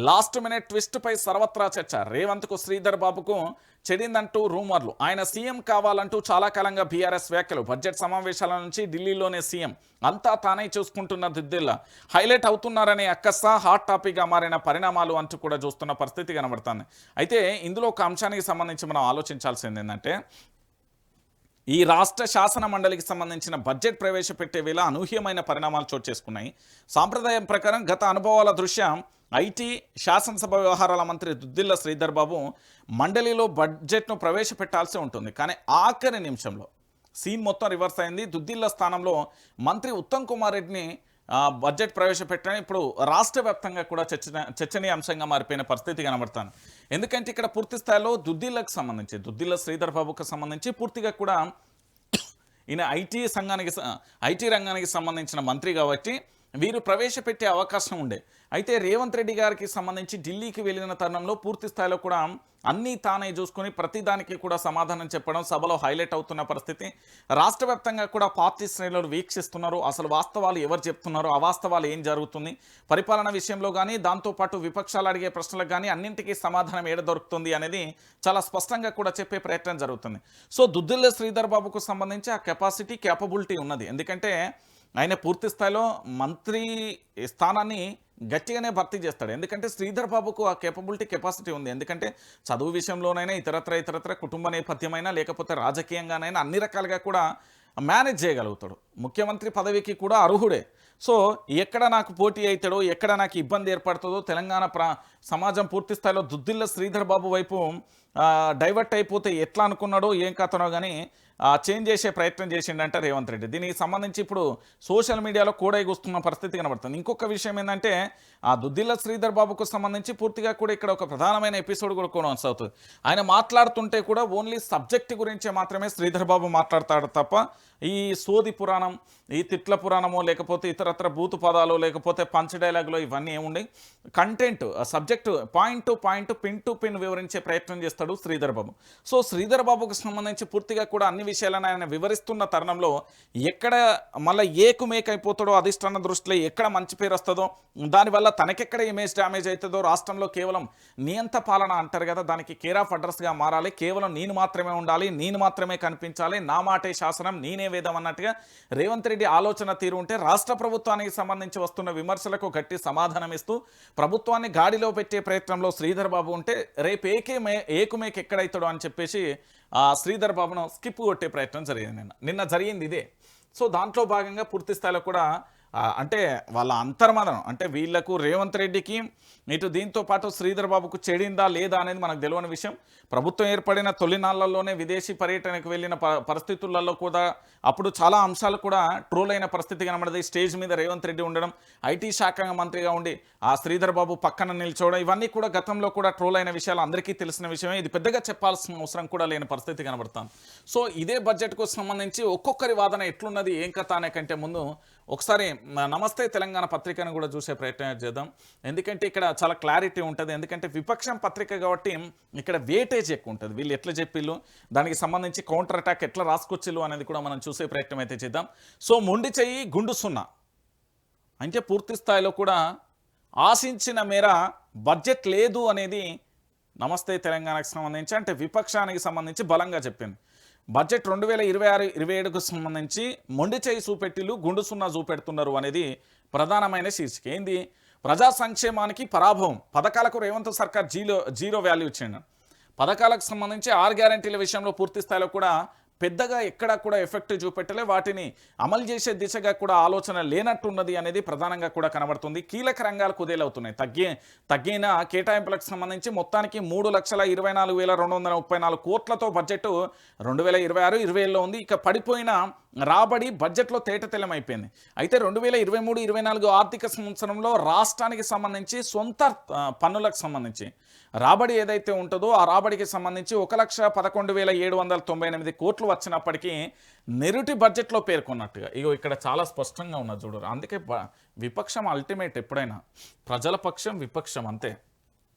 లాస్ట్ మినిట్ ట్విస్ట్ పై సర్వత్రా చర్చ, రేవంత్కు శ్రీధర్ బాబుకు చెడిందంటూ రూమర్లు, ఆయన సీఎం కావాలంటూ చాలా కాలంగా బీఆర్ఎస్ వ్యాఖ్యలు, బడ్జెట్ సమావేశాల నుంచి ఢిల్లీలోనే సీఎం, అంతా తానే చూసుకుంటున్న దుద్దిల్ల హైలైట్ అవుతున్నారనే అక్కస్స హాట్ టాపిక్గా మారిన పరిణామాలు అంటూ కూడా చూస్తున్న పరిస్థితి కనబడుతుంది. అయితే ఇందులో ఒక అంశానికి సంబంధించి మనం ఆలోచించాల్సింది ఏంటంటే, ఈ రాష్ట్ర శాసన మండలికి సంబంధించిన బడ్జెట్ ప్రవేశపెట్టే వేళ అనూహ్యమైన పరిణామాలు చోటు చేసుకున్నాయి. సాంప్రదాయం ప్రకారం గత అనుభవాల దృష్ట్యా ఐటీ శాసనసభ వ్యవహారాల మంత్రి దుద్దిల్ల శ్రీధర్ బాబు మండలిలో బడ్జెట్ను ప్రవేశపెట్టాల్సి ఉంటుంది. కానీ ఆఖరి నిమిషంలో సీన్ మొత్తం రివర్స్ అయింది. దుద్దిల్ల స్థానంలో మంత్రి ఉత్తమ్ కుమార్ రెడ్డిని బడ్జెట్ ప్రవేశపెట్టడం ఇప్పుడు రాష్ట్ర వ్యాప్తంగా కూడా చర్చనీయాంశంగా మారిపోయిన పరిస్థితి కనబడుతుంది. ఎందుకంటే ఇక్కడ పూర్తి స్థాయిలో దుద్దిల్లకు సంబంధించి, దుద్దిల్ల శ్రీధర్ బాబుకు సంబంధించి పూర్తిగా కూడా ఈయన ఐటీ రంగానికి సంబంధించిన మంత్రి కాబట్టి వీరు ప్రవేశపెట్టే అవకాశం ఉండే. అయితే రేవంత్ రెడ్డి గారికి సంబంధించి ఢిల్లీకి వెళ్ళిన తరుణంలో పూర్తి స్థాయిలో కూడా అన్నీ తానే చూసుకొని ప్రతిదానికి కూడా సమాధానం చెప్పడం సభలో హైలైట్ అవుతున్న పరిస్థితి. రాష్ట్ర వ్యాప్తంగా కూడా పార్టీ శ్రేణులు వీక్షిస్తున్నారు. అసలు వాస్తవాలు ఎవరు చెప్తున్నారు, అవాస్తవాలు ఏం జరుగుతుంది, పరిపాలన విషయంలో కానీ దాంతోపాటు విపక్షాలు అడిగే ప్రశ్నలకు కానీ అన్నింటికీ సమాధానం ఏడ దొరుకుతుంది అనేది చాలా స్పష్టంగా కూడా చెప్పే ప్రయత్నం జరుగుతుంది. సో దుద్దిల్ల శ్రీధర్ బాబుకు సంబంధించి ఆ క్యాపబిలిటీ ఉన్నది. ఎందుకంటే ఆయన పూర్తి స్థాయిలో మంత్రి స్థానాన్ని గట్టిగానే భర్తీ చేస్తాడు. ఎందుకంటే శ్రీధర్ బాబుకు ఆ కెపాసిటీ ఉంది. ఎందుకంటే చదువు విషయంలోనైనా ఇతరత్ర కుటుంబ నేపథ్యమైనా లేకపోతే రాజకీయంగానైనా అన్ని రకాలుగా కూడా మేనేజ్ చేయగలుగుతాడు. ముఖ్యమంత్రి పదవికి కూడా అర్హుడే. సో ఎక్కడ నాకు పోటీ అవుతాడో, ఎక్కడ నాకు ఇబ్బంది ఏర్పడుతుందో తెలంగాణ సమాజం పూర్తి స్థాయిలో దుద్దిల్ల శ్రీధర్ బాబు వైపు డైవర్ట్ అయిపోతే ఎట్లా అనుకున్నాడో ఏం కథనో కానీ చేంజ్ చేసే ప్రయత్నం చేసిండంటే రేవంత్ రెడ్డి. దీనికి సంబంధించి ఇప్పుడు సోషల్ మీడియాలో కూడైగొస్తున్న పరిస్థితి కనబడుతుంది. ఇంకొక విషయం ఏంటంటే ఆ దుద్దిల్ల శ్రీధర్ బాబుకు సంబంధించి పూర్తిగా కూడా ఇక్కడ ఒక ప్రధానమైన ఎపిసోడ్ కూడా కొనసాగుతుంది. ఆయన మాట్లాడుతుంటే కూడా ఓన్లీ సబ్జెక్ట్ గురించే మాత్రమే శ్రీధర్ బాబు మాట్లాడతాడు తప్ప ఈ సోది పురాణం, ఈ తిట్ల పురాణమో లేకపోతే ఇతరత్ర బూతు పదాలు లేకపోతే పంచ్ డైలాగులో ఇవన్నీ ఏముండే content subject point to point pin to pin వివరించే ప్రయత్నం చేస్తాడు వస్తాడు శ్రీధర్ బాబు. సో శ్రీధర్ బాబుకు సంబంధించి పూర్తిగా కూడా అన్ని విషయాలను ఆయన వివరిస్తున్న తరుణంలో ఎక్కడ మళ్ళీ ఏకుమేకైపోతాడో అధిష్టాన దృష్టిలో ఎక్కడ మంచి పేరు వస్తుందో, దానివల్ల తనకెక్కడ ఇమేజ్ డ్యామేజ్ అవుతుందో, రాష్ట్రంలో కేవలం నియంత పాలన అంటారు కదా, దానికి కేర్ ఆఫ్ అడ్రస్గా మారాలి, కేవలం నేను మాత్రమే ఉండాలి, నేను మాత్రమే కనిపించాలి, నా మాటే శాసనం, నేనే వేదం అన్నట్టుగా రేవంత్ రెడ్డి ఆలోచన తీరు ఉంటే రాష్ట్ర ప్రభుత్వానికి సంబంధించి వస్తున్న విమర్శలకు గట్టి సమాధానం ఇస్తూ ప్రభుత్వాన్ని గాడిలో పెట్టే ప్రయత్నంలో శ్రీధర్ బాబు ఉంటే రేపు ఏకుమేక్ ఎక్కడైతాడో అని చెప్పేసి శ్రీధర్ బాబును స్కిప్ కొట్టే ప్రయత్నం జరిగింది. నిన్న జరిగింది ఇదే. సో దాంట్లో భాగంగా పూర్తి స్థాయిలో కూడా అంటే వాళ్ళ అంతర్మదనం అంటే వీళ్లకు రేవంత్ రెడ్డికి ఇటు దీంతో పాటు శ్రీధర్ బాబుకు చెడిందా లేదా అనేది మనకు తెలియని విషయం. ప్రభుత్వం ఏర్పడిన తొలి నాళ్లలోనే విదేశీ పర్యటనకు వెళ్ళిన పరిస్థితులలో కూడా అప్పుడు చాలా అంశాలు కూడా ట్రోల్ అయిన పరిస్థితి కనబడింది. స్టేజ్ మీద రేవంత్ రెడ్డి ఉండడం, ఐటీ శాఖ మంత్రిగా ఉండి ఆ శ్రీధర్ బాబు పక్కన నిల్చోవడం, ఇవన్నీ కూడా గతంలో కూడా ట్రోల్ అయిన విషయాలు అందరికీ తెలిసిన విషయమే. ఇది పెద్దగా చెప్పాల్సిన అవసరం కూడా లేని పరిస్థితి కనబడుతుంది. సో ఇదే బడ్జెట్కు సంబంధించి ఒక్కొక్కరి వాదన ఎట్లున్నది ఏం కథ అనే కంటే ముందు ఒకసారి నమస్తే తెలంగాణ పత్రికను కూడా చూసే ప్రయత్నం చేద్దాం. ఎందుకంటే ఇక్కడ చాలా క్లారిటీ ఉంటుంది. ఎందుకంటే విపక్షం పత్రిక కాబట్టి ఇక్కడ వేటేజ్ ఎక్కువ ఉంటుంది. వీళ్ళు ఎట్లా చెప్పిళ్ళు, దానికి సంబంధించి కౌంటర్ అటాక్ ఎట్లా రాసుకొచ్చిళ్ళు అనేది కూడా మనం చూసే ప్రయత్నం అయితే చేద్దాం. సో మొండి చెయ్యి గుండు సున్నా అంటే పూర్తి స్థాయిలో కూడా ఆశించిన మేర బడ్జెట్ లేదు అనేది నమస్తే తెలంగాణకు సంబంధించి అంటే విపక్షానికి సంబంధించి బలంగా చెప్పింది. బడ్జెట్ 2026-27కు సంబంధించి మొండి చేయి చూపెట్టిలు గుండు సున్నా చూపెడుతున్నారు అనేది ప్రధానమైన శీర్షిక. ఏంది? ప్రజా సంక్షేమానికి పరాభవం, పథకాలకు రేవంత్ సర్కార్ జీరో వాల్యూ ఇచ్చిండు. పథకాలకు సంబంధించి 6 గ్యారంటీల విషయంలో పూర్తి స్థాయిలో కూడా పెద్దగా ఎక్కడా కూడా ఎఫెక్ట్ చూపెట్టలే, వాటిని అమలు చేసే దిశగా కూడా ఆలోచన లేనట్టున్నది అనేది ప్రధానంగా కూడా కనబడుతుంది. కీలక రంగాలు కుదేలవుతున్నాయి. తగ్గిన కేటాయింపులకు సంబంధించి మొత్తానికి 3,24,234 కోట్లతో బడ్జెట్ 2026-27లో ఉంది. ఇక పడిపోయిన రాబడి బడ్జెట్లో తేటతెల్లమైపోయింది. అయితే 2023-24 ఆర్థిక సంవత్సరంలో రాష్ట్రానికి సంబంధించి సొంత పన్నులకు సంబంధించి రాబడి ఏదైతే ఉంటుందో ఆ రాబడికి సంబంధించి 1,11,798 కోట్లు వచ్చినప్పటికీ నెరుటి బడ్జెట్లో పేర్కొన్నట్టుగా ఇగో ఇక్కడ చాలా స్పష్టంగా ఉన్నది చూడరు. అందుకే విపక్షం అల్టిమేట్ ఎప్పుడైనా ప్రజల పక్షం విపక్షం అంతే.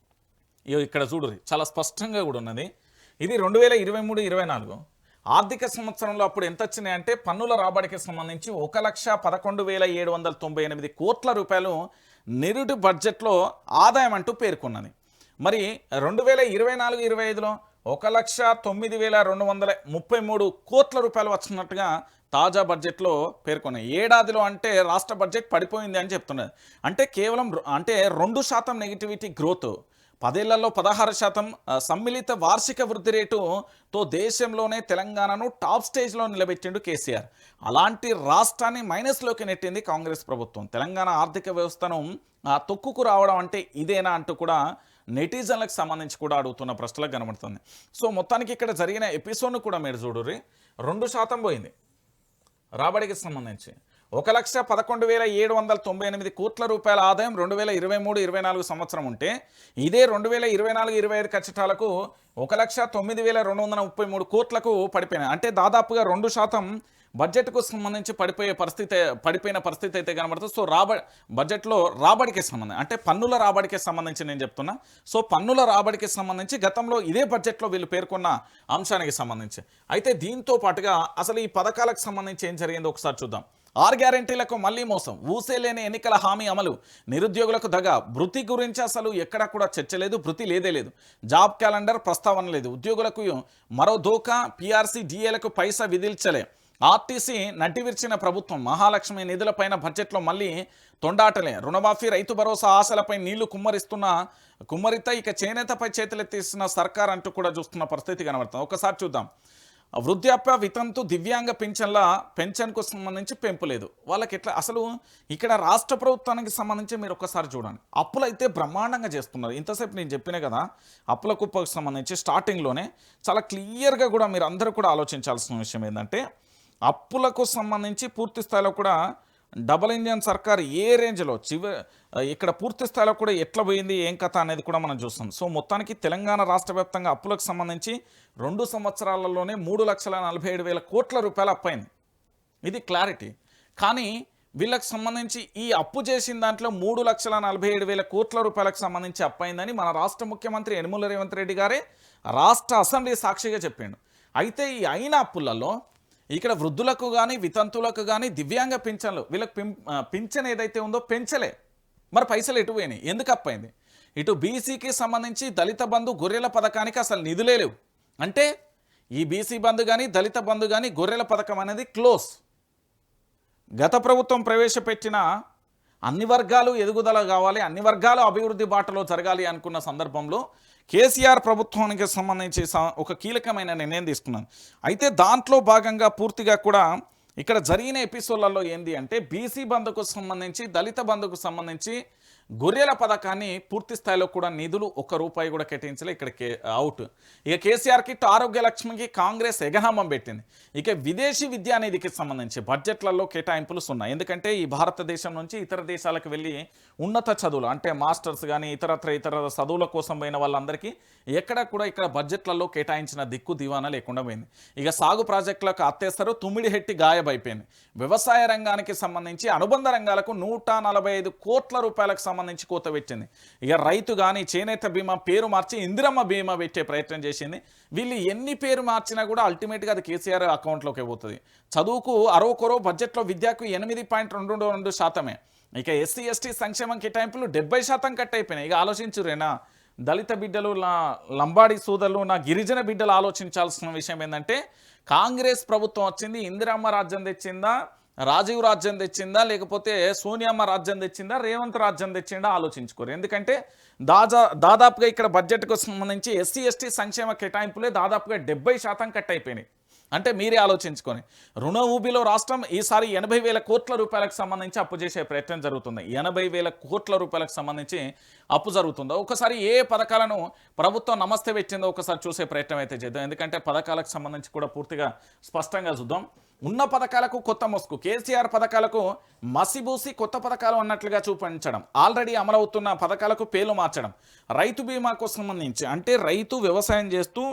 ఇగో ఇక్కడ చూడరు చాలా స్పష్టంగా కూడా ఉన్నది. ఇది 2023-24 ఆర్థిక సంవత్సరంలో అప్పుడు ఎంత వచ్చినాయి అంటే పన్నుల రాబడికి సంబంధించి 1,11,798 కోట్ల రూపాయలు నిరుటి బడ్జెట్లో ఆదాయం అంటూ పేర్కొన్నది. మరి 2024-25లో 1,09,233 కోట్ల రూపాయలు వచ్చినట్టుగా తాజా బడ్జెట్లో పేర్కొన్నాయి. ఏడాదిలో అంటే రాష్ట్ర బడ్జెట్ పడిపోయింది అని చెప్తున్నది. అంటే కేవలం అంటే 2% నెగిటివిటీ గ్రోత్, 10 ఏళ్లలో 16% సమ్మిళిత వార్షిక వృద్ధి రేటుతో దేశంలోనే తెలంగాణను టాప్ స్టేజ్లో నిలబెట్టిండు కేసీఆర్. అలాంటి రాష్ట్రాన్ని మైనస్లోకి నెట్టింది కాంగ్రెస్ ప్రభుత్వం. తెలంగాణ ఆర్థిక వ్యవస్థను తొక్కుకు రావడం అంటే ఇదేనా అంటూ కూడా నెటిజన్లకు సంబంధించి కూడా అడుగుతున్న ప్రశ్నలకు కనబడుతుంది. సో మొత్తానికి ఇక్కడ జరిగిన ఎపిసోడ్ను కూడా మీరు చూడుర్రి, 2% పోయింది రాబడికి సంబంధించి. 1,11,798 కోట్ల రూపాయల ఆదాయం 2023-24 సంవత్సరం ఉంటే ఇదే 2024-25 ఖచ్చితాలకు 1,09,233 కోట్లకు పడిపోయినాయి. అంటే దాదాపుగా 2% బడ్జెట్కు సంబంధించి పడిపోయిన పరిస్థితి అయితే కనబడుతుంది. సో బడ్జెట్లో రాబడికి సంబంధించి అంటే పన్నుల రాబడికి సంబంధించి నేను చెప్తున్నా. సో పన్నుల రాబడికి సంబంధించి గతంలో ఇదే బడ్జెట్లో వీళ్ళు పేర్కొన్న అంశానికి సంబంధించి అయితే దీంతో పాటుగా అసలు ఈ పథకాలకు సంబంధించి ఏం జరిగిందో ఒకసారి చూద్దాం. 6 గ్యారెంటీలకు మళ్లీ మోసం, ఊసేలేని ఎన్నికల హామీ అమలు, నిరుద్యోగులకు దగా, భృతి గురించి అసలు ఎక్కడ కూడా చర్చ లేదు, భృతి లేదు, జాబ్ క్యాలెండర్ ప్రస్తావన లేదు, ఉద్యోగులకు మరో దోకా, పీఆర్సీ డిఏలకు పైసా విధిల్చలే, ఆర్టీసీ నడ్డివిర్చిన ప్రభుత్వం, మహాలక్ష్మి నిధులపైన బడ్జెట్లో మళ్ళీ తొండాటలే, రుణమాఫీ, రైతు భరోసా ఆశలపై నీళ్లు కుమ్మరిత ఇక చేనేతపై చేతులెత్తేస్తున్న సర్కార్ అంటూ కూడా చూస్తున్న పరిస్థితి కనబడుతుంది. ఒకసారి చూద్దాం. వృద్ధాప్య వితంతు దివ్యాంగ పెన్షన్కు సంబంధించి పెంపు లేదు. వాళ్ళకి ఎట్లా అసలు ఇక్కడ రాష్ట్ర ప్రభుత్వానికి సంబంధించి మీరు ఒక్కసారి చూడండి. అప్పులు అయితే బ్రహ్మాండంగా చేస్తున్నారు. ఇంతసేపు నేను చెప్పినా కదా అప్పుల కుప్పకు సంబంధించి స్టార్టింగ్లోనే చాలా క్లియర్గా కూడా మీరు అందరూ కూడా ఆలోచించాల్సిన విషయం ఏంటంటే అప్పులకు సంబంధించి పూర్తి స్థాయిలో కూడా డబుల్ ఇంజన్ సర్కార్ ఏ రేంజ్లో ఇక్కడ పూర్తి స్థాయిలో కూడా ఎట్లా పోయింది ఏం కథ అనేది కూడా మనం చూస్తాం. సో మొత్తానికి తెలంగాణ రాష్ట్ర వ్యాప్తంగా అప్పులకు సంబంధించి 2 సంవత్సరాలలోనే 3,47,000 కోట్ల రూపాయలు అప్పైంది. ఇది క్లారిటీ. కానీ వీళ్ళకి సంబంధించి ఈ అప్పు చేసిన దాంట్లో 3,47,000 కోట్ల రూపాయలకు సంబంధించి అప్పు అయిందని మన రాష్ట్ర ముఖ్యమంత్రి యనమల రేవంత్ రెడ్డి గారే రాష్ట్ర అసెంబ్లీ సాక్షిగా చెప్పిండు. అయితే ఈ అయిన అప్పులలో ఇక్కడ వృద్ధులకు కానీ వితంతువులకు కానీ దివ్యాంగ పింఛన్లు వీళ్ళకి పింఛన్ ఏదైతే ఉందో పెంచలే. మరి పైసలు ఎటు పోయినాయి, ఎందుకు అప్పైంది? ఇటు బీసీకి సంబంధించి దళిత బంధు గొర్రెల పథకానికి అసలు నిధులే లేవు. అంటే ఈ బీసీ బంధు కానీ దళిత బంధు కానీ గొర్రెల పథకం అనేది క్లోజ్. గత ప్రభుత్వం ప్రవేశపెట్టిన అన్ని వర్గాలు ఎదుగుదల కావాలి, అన్ని వర్గాలు అభివృద్ధి బాటలో జరగాలి అనుకున్న సందర్భంలో కేసీఆర్ ప్రభుత్వానికి సంబంధించి ఒక కీలకమైన నిర్ణయం తీసుకున్నాను. అయితే దాంట్లో భాగంగా పూర్తిగా కూడా ఇక్కడ జరిగిన ఎపిసోడ్లలో ఏంది అంటే బీసీ బంధుకు సంబంధించి దళిత బంధుకు సంబంధించి గొర్రెల పథకాన్ని పూర్తి స్థాయిలో కూడా నిధులు ₹1 కూడా కేటాయించలే. ఇక్కడ అవుట్. ఇక కేసీఆర్ కిట్ ఆరోగ్య లక్ష్మికి కాంగ్రెస్ ఎగనామం పెట్టింది. ఇక విదేశీ విద్యానిధికి సంబంధించి బడ్జెట్లలో కేటాయింపులు ఉన్నాయి. ఎందుకంటే ఈ భారతదేశం నుంచి ఇతర దేశాలకు వెళ్ళి ఉన్నత చదువులు అంటే మాస్టర్స్ కానీ ఇతర చదువుల కోసం పోయిన వాళ్ళందరికీ ఎక్కడ కూడా ఇక్కడ బడ్జెట్లలో కేటాయించిన దిక్కు దివానా లేకుండా పోయింది. ఇక సాగు ప్రాజెక్టులకు అత్తేస్తారు, తుమ్మిడిహెట్టి గాయబైపోయింది. వ్యవసాయ రంగానికి సంబంధించి అనుబంధ రంగాలకు ₹145 కోట్ల సంబంధించి కోత పెట్టింది. ఇక రైతు కానీ చేనేత బీమా పేరు మార్చి ఇందిరమ్మ బీమా పెట్టే ప్రయత్నం చేసింది. వీళ్ళు ఎన్ని పేరు మార్చినా కూడా అల్టిమేట్గా అది కేసీఆర్ అకౌంట్లోకి పోతుంది. చదువుకు 60 బడ్జెట్లో విద్యకు 8.22%. ఇక ఎస్సీ ఎస్టీ సంక్షేమం కేటాయింపులు 70% కట్ అయిపోయినాయి. ఇక ఆలోచించురేనా దళిత బిడ్డలు, లంబాడి సోదరులు, నా గిరిజన బిడ్డలు ఆలోచించాల్సిన విషయం ఏంటంటే కాంగ్రెస్ ప్రభుత్వం వచ్చింది, ఇందిరమ్మ రాజ్యం తెచ్చిందా, రాజీవ్ రాజ్యం తెచ్చిందా, లేకపోతే సోనియమ్మ రాజ్యం తెచ్చిందా, రేవంత్ రాజ్యం తెచ్చిందా ఆలోచించుకోరు. ఎందుకంటే దాదాపుగా ఇక్కడ బడ్జెట్కు సంబంధించి ఎస్సీ ఎస్టీ సంక్షేమ కేటాయింపులే దాదాపుగా 70% కట్ అయిపోయినాయి. అంటే మీరే ఆలోచించుకొని రుణ ఊబిలో రాష్ట్రం ఈసారి 80,000 కోట్ల రూపాయలకు సంబంధించి అప్పు చేసే ప్రయత్నం జరుగుతుంది. 80,000 కోట్ల రూపాయలకు సంబంధించి అప్పు జరుగుతుందో ఒకసారి ఏ పథకాలను ప్రభుత్వం నమస్తే పెట్టిందో ఒకసారి చూసే ప్రయత్నం అయితే చేద్దాం. ఎందుకంటే పథకాలకు సంబంధించి కూడా పూర్తిగా స్పష్టంగా చూద్దాం. ఉన్న పథకాలకు కొత్త ముసుగు, కేసీఆర్ పథకాలకు మసిబూసి కొత్త పథకాలు అన్నట్లుగా చూపించడం, ఆల్రెడీ అమలవుతున్న పథకాలకు పేర్లు మార్చడం, రైతు బీమాకు సంబంధించి అంటే రైతు వ్యవసాయం చేస్తూ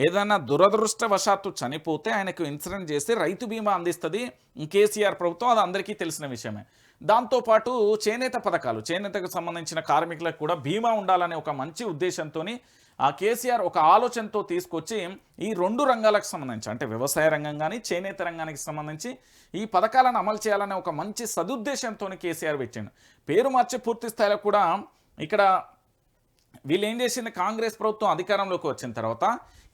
ఏదైనా దురదృష్టవశాత్తు చనిపోతే ఆయనకు ఇన్సూరెన్స్ చేసి రైతు బీమా అందిస్తుంది కేసీఆర్ ప్రభుత్వం, అది అందరికీ తెలిసిన విషయమే. దాంతోపాటు చేనేత పథకాలు, చేనేతకు సంబంధించిన కార్మికులకు కూడా బీమా ఉండాలనే ఒక మంచి ఉద్దేశంతో ఆ కేసీఆర్ ఒక ఆలోచనతో తీసుకొచ్చి ఈ 2 రంగాలకు సంబంధించి అంటే వ్యవసాయ రంగం కానీ చేనేత రంగానికి సంబంధించి ఈ పథకాలను అమలు చేయాలనే ఒక మంచి సదుద్దేశంతో కేసీఆర్ పెట్టిండు. పేరు మార్చి పూర్తి స్థాయిలో కూడా ఇక్కడ వీళ్ళు ఏం చేసింది, కాంగ్రెస్ ప్రభుత్వం అధికారంలోకి వచ్చిన తర్వాత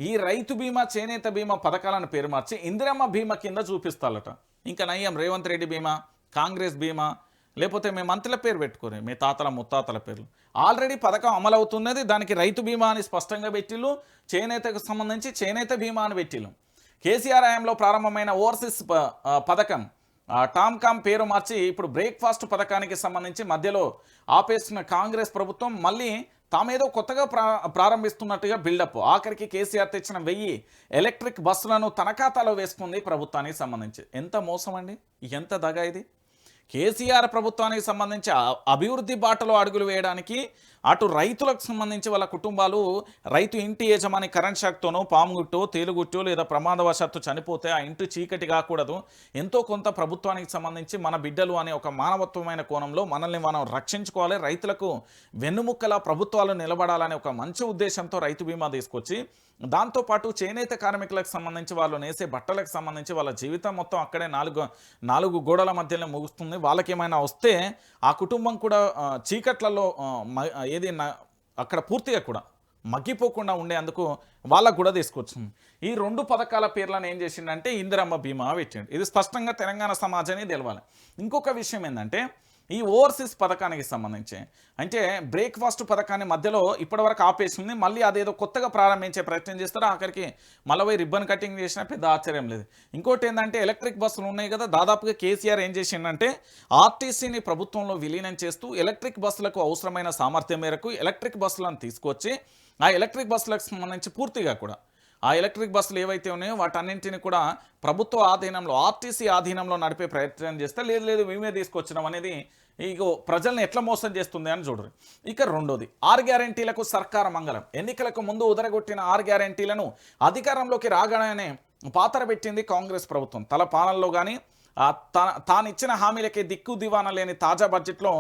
ఈ రైతు బీమా చేనేత బీమా పథకాలను పేరు మార్చి ఇందిరమ్మ బీమా కింద చూపిస్తారట. ఇంకా నయ్యం రేవంత్ రెడ్డి బీమా, కాంగ్రెస్ బీమా, లేకపోతే మీ మంత్రుల పేరు పెట్టుకోరు, మీ తాతల ముత్తాతల పేర్లు. ఆల్రెడీ పథకం అమలవుతున్నది, దానికి రైతు బీమా అని స్పష్టంగా పెట్టిళ్ళు, చేనేతకు సంబంధించి చేనేత బీమా అని పెట్టిళ్ళు. కేసీఆర్ హయాంలో ప్రారంభమైన ఓవర్సీస్ పథకం టామ్కామ్ పేరు మార్చి ఇప్పుడు బ్రేక్ఫాస్ట్ పథకానికి సంబంధించి మధ్యలో ఆపేసిన కాంగ్రెస్ ప్రభుత్వం మళ్ళీ తామేదో కొత్తగా ప్రారంభిస్తున్నట్టుగా బిల్డప్. ఆఖరికి కేసీఆర్ తెచ్చిన 1000 ఎలక్ట్రిక్ బస్సులను తన ఖాతాలో వేసుకుంది ప్రభుత్వానికి సంబంధించి. ఎంత మోసం అండి, ఎంత దగా ఇది. కేసీఆర్ ప్రభుత్వానికి సంబంధించి అభివృద్ధి బాటలో అడుగులు వేయడానికి అటు రైతులకు సంబంధించి వాళ్ళ కుటుంబాలు రైతు ఇంటి యజమాని కరెంట్ షాక్తోనో పాముగుట్టో తేలుగుట్టో లేదా ప్రమాదవశాత్తు చనిపోతే ఆ ఇంటి చీకటి కాకూడదు, ఎంతో కొంత ప్రభుత్వానికి సంబంధించి మన బిడ్డలు అనే ఒక మానవత్వమైన కోణంలో మనల్ని మనం రక్షించుకోవాలి, రైతులకు వెన్నుముక్కలా ప్రభుత్వాలు నిలబడాలనే ఒక మంచి ఉద్దేశంతో రైతు బీమా తీసుకొచ్చి దాంతోపాటు చేనేత కార్మికులకు సంబంధించి వాళ్ళు నేసే బట్టలకు సంబంధించి వాళ్ళ జీవితం మొత్తం అక్కడే నాలుగు గోడల మధ్యలో ముగుస్తుంది. వాళ్ళకి ఏమైనా వస్తే ఆ కుటుంబం కూడా చీకట్లలో అక్కడ పూర్తిగా కూడా మగ్గిపోకుండా ఉండేందుకు వాళ్ళకు కూడా తీసుకొచ్చింది. ఈ 2 పథకాల పేర్లను ఏం చేసిండంటే ఇందిరమ్మ బీమా పెట్టిండు. ఇది స్పష్టంగా తెలంగాణ సమాజాన్ని తెలవాలి. ఇంకొక విషయం ఏంటంటే ఈ ఓవర్సీస్ పథకానికి సంబంధించి అంటే బ్రేక్ఫాస్ట్ పథకాన్ని మధ్యలో ఇప్పటివరకు ఆపేసింది, మళ్ళీ అదేదో కొత్తగా ప్రారంభించే ప్రయత్నం చేస్తారు. ఆఖరికి మళ్ళీ రిబ్బన్ కటింగ్ చేసినా పెద్ద ఆశ్చర్యం లేదు. ఇంకోటి ఏంటంటే ఎలక్ట్రిక్ బస్సులు ఉన్నాయి కదా, దాదాపుగా కేసీఆర్ ఏం చేసిండంటే ఆర్టీసీని ప్రభుత్వంలో విలీనం చేస్తూ ఎలక్ట్రిక్ బస్సులకు అవసరమైన సామర్థ్యం మేరకు ఎలక్ట్రిక్ బస్సులను తీసుకొచ్చి ఆ ఎలక్ట్రిక్ బస్సులకు సంబంధించి పూర్తిగా కూడా ఆ ఎలక్ట్రిక్ బస్సులు ఏవైతే ఉన్నాయో వాటన్నింటిని కూడా ప్రభుత్వ ఆధీనంలో ఆర్టీసీ ఆధీనంలో నడిపే ప్రయత్నం చేస్తే లేదు మేమే తీసుకొచ్చినాం అనేది ఇగో ప్రజల్ని ఎట్లా మోసం చేస్తుంది అని చూడరు. ఇక రెండోది 6 గ్యారెంటీలకు సర్కార మంగళం. ఎన్నికలకు ముందు ఉదరగొట్టిన 6 గ్యారెంటీలను అధికారంలోకి రాగానే పాతర పెట్టింది కాంగ్రెస్ ప్రభుత్వం. తల పాలనలో కానీ తానిచ్చిన హామీలకే దిక్కు దివానా లేని తాజా బడ్జెట్లో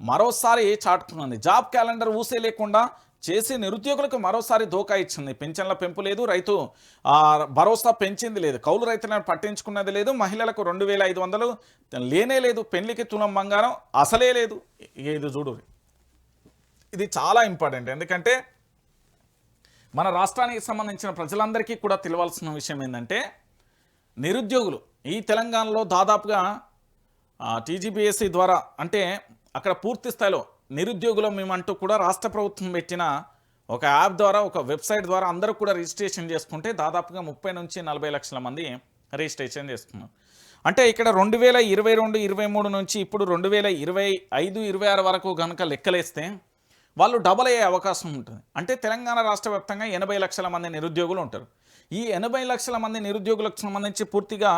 మరోసారి చాటుకున్నది. జాబ్ క్యాలెండర్ ఊసే లేకుండా చేసి నిరుద్యోగులకు మరోసారి దోకా ఇచ్చింది. పింఛన్ల పెంపు లేదు, రైతు భరోసా పెంచింది లేదు, కౌలు రైతులను పట్టించుకున్నది లేదు, మహిళలకు 2500 లేనే లేదు, పెళ్లికి తులం బంగారం అసలే లేదు. ఇది చూడు, ఇది చాలా ఇంపార్టెంట్. ఎందుకంటే మన రాష్ట్రానికి సంబంధించిన ప్రజలందరికీ కూడా తెలియాల్సిన విషయం ఏంటంటే, నిరుద్యోగులు ఈ తెలంగాణలో దాదాపుగా టీజీపీఎస్సీ ద్వారా, అంటే అక్కడ పూర్తి స్థాయిలో నిరుద్యోగులు మేమంటూ కూడా రాష్ట్ర ప్రభుత్వం పెట్టిన ఒక యాప్ ద్వారా, ఒక వెబ్సైట్ ద్వారా అందరూ కూడా రిజిస్ట్రేషన్ చేసుకుంటే దాదాపుగా 30 నుంచి 40 లక్షల మంది రిజిస్ట్రేషన్ చేసుకున్నారు. అంటే ఇక్కడ 2022, 23 నుంచి ఇప్పుడు 2025, 26 వరకు కనుక లెక్కలేస్తే వాళ్ళు డబల్ అయ్యే అవకాశం ఉంటుంది. అంటే తెలంగాణ రాష్ట్ర వ్యాప్తంగా 80 లక్షల మంది నిరుద్యోగులు ఉంటారు. ఈ 80 లక్షల మంది నిరుద్యోగులకు సంబంధించి పూర్తిగా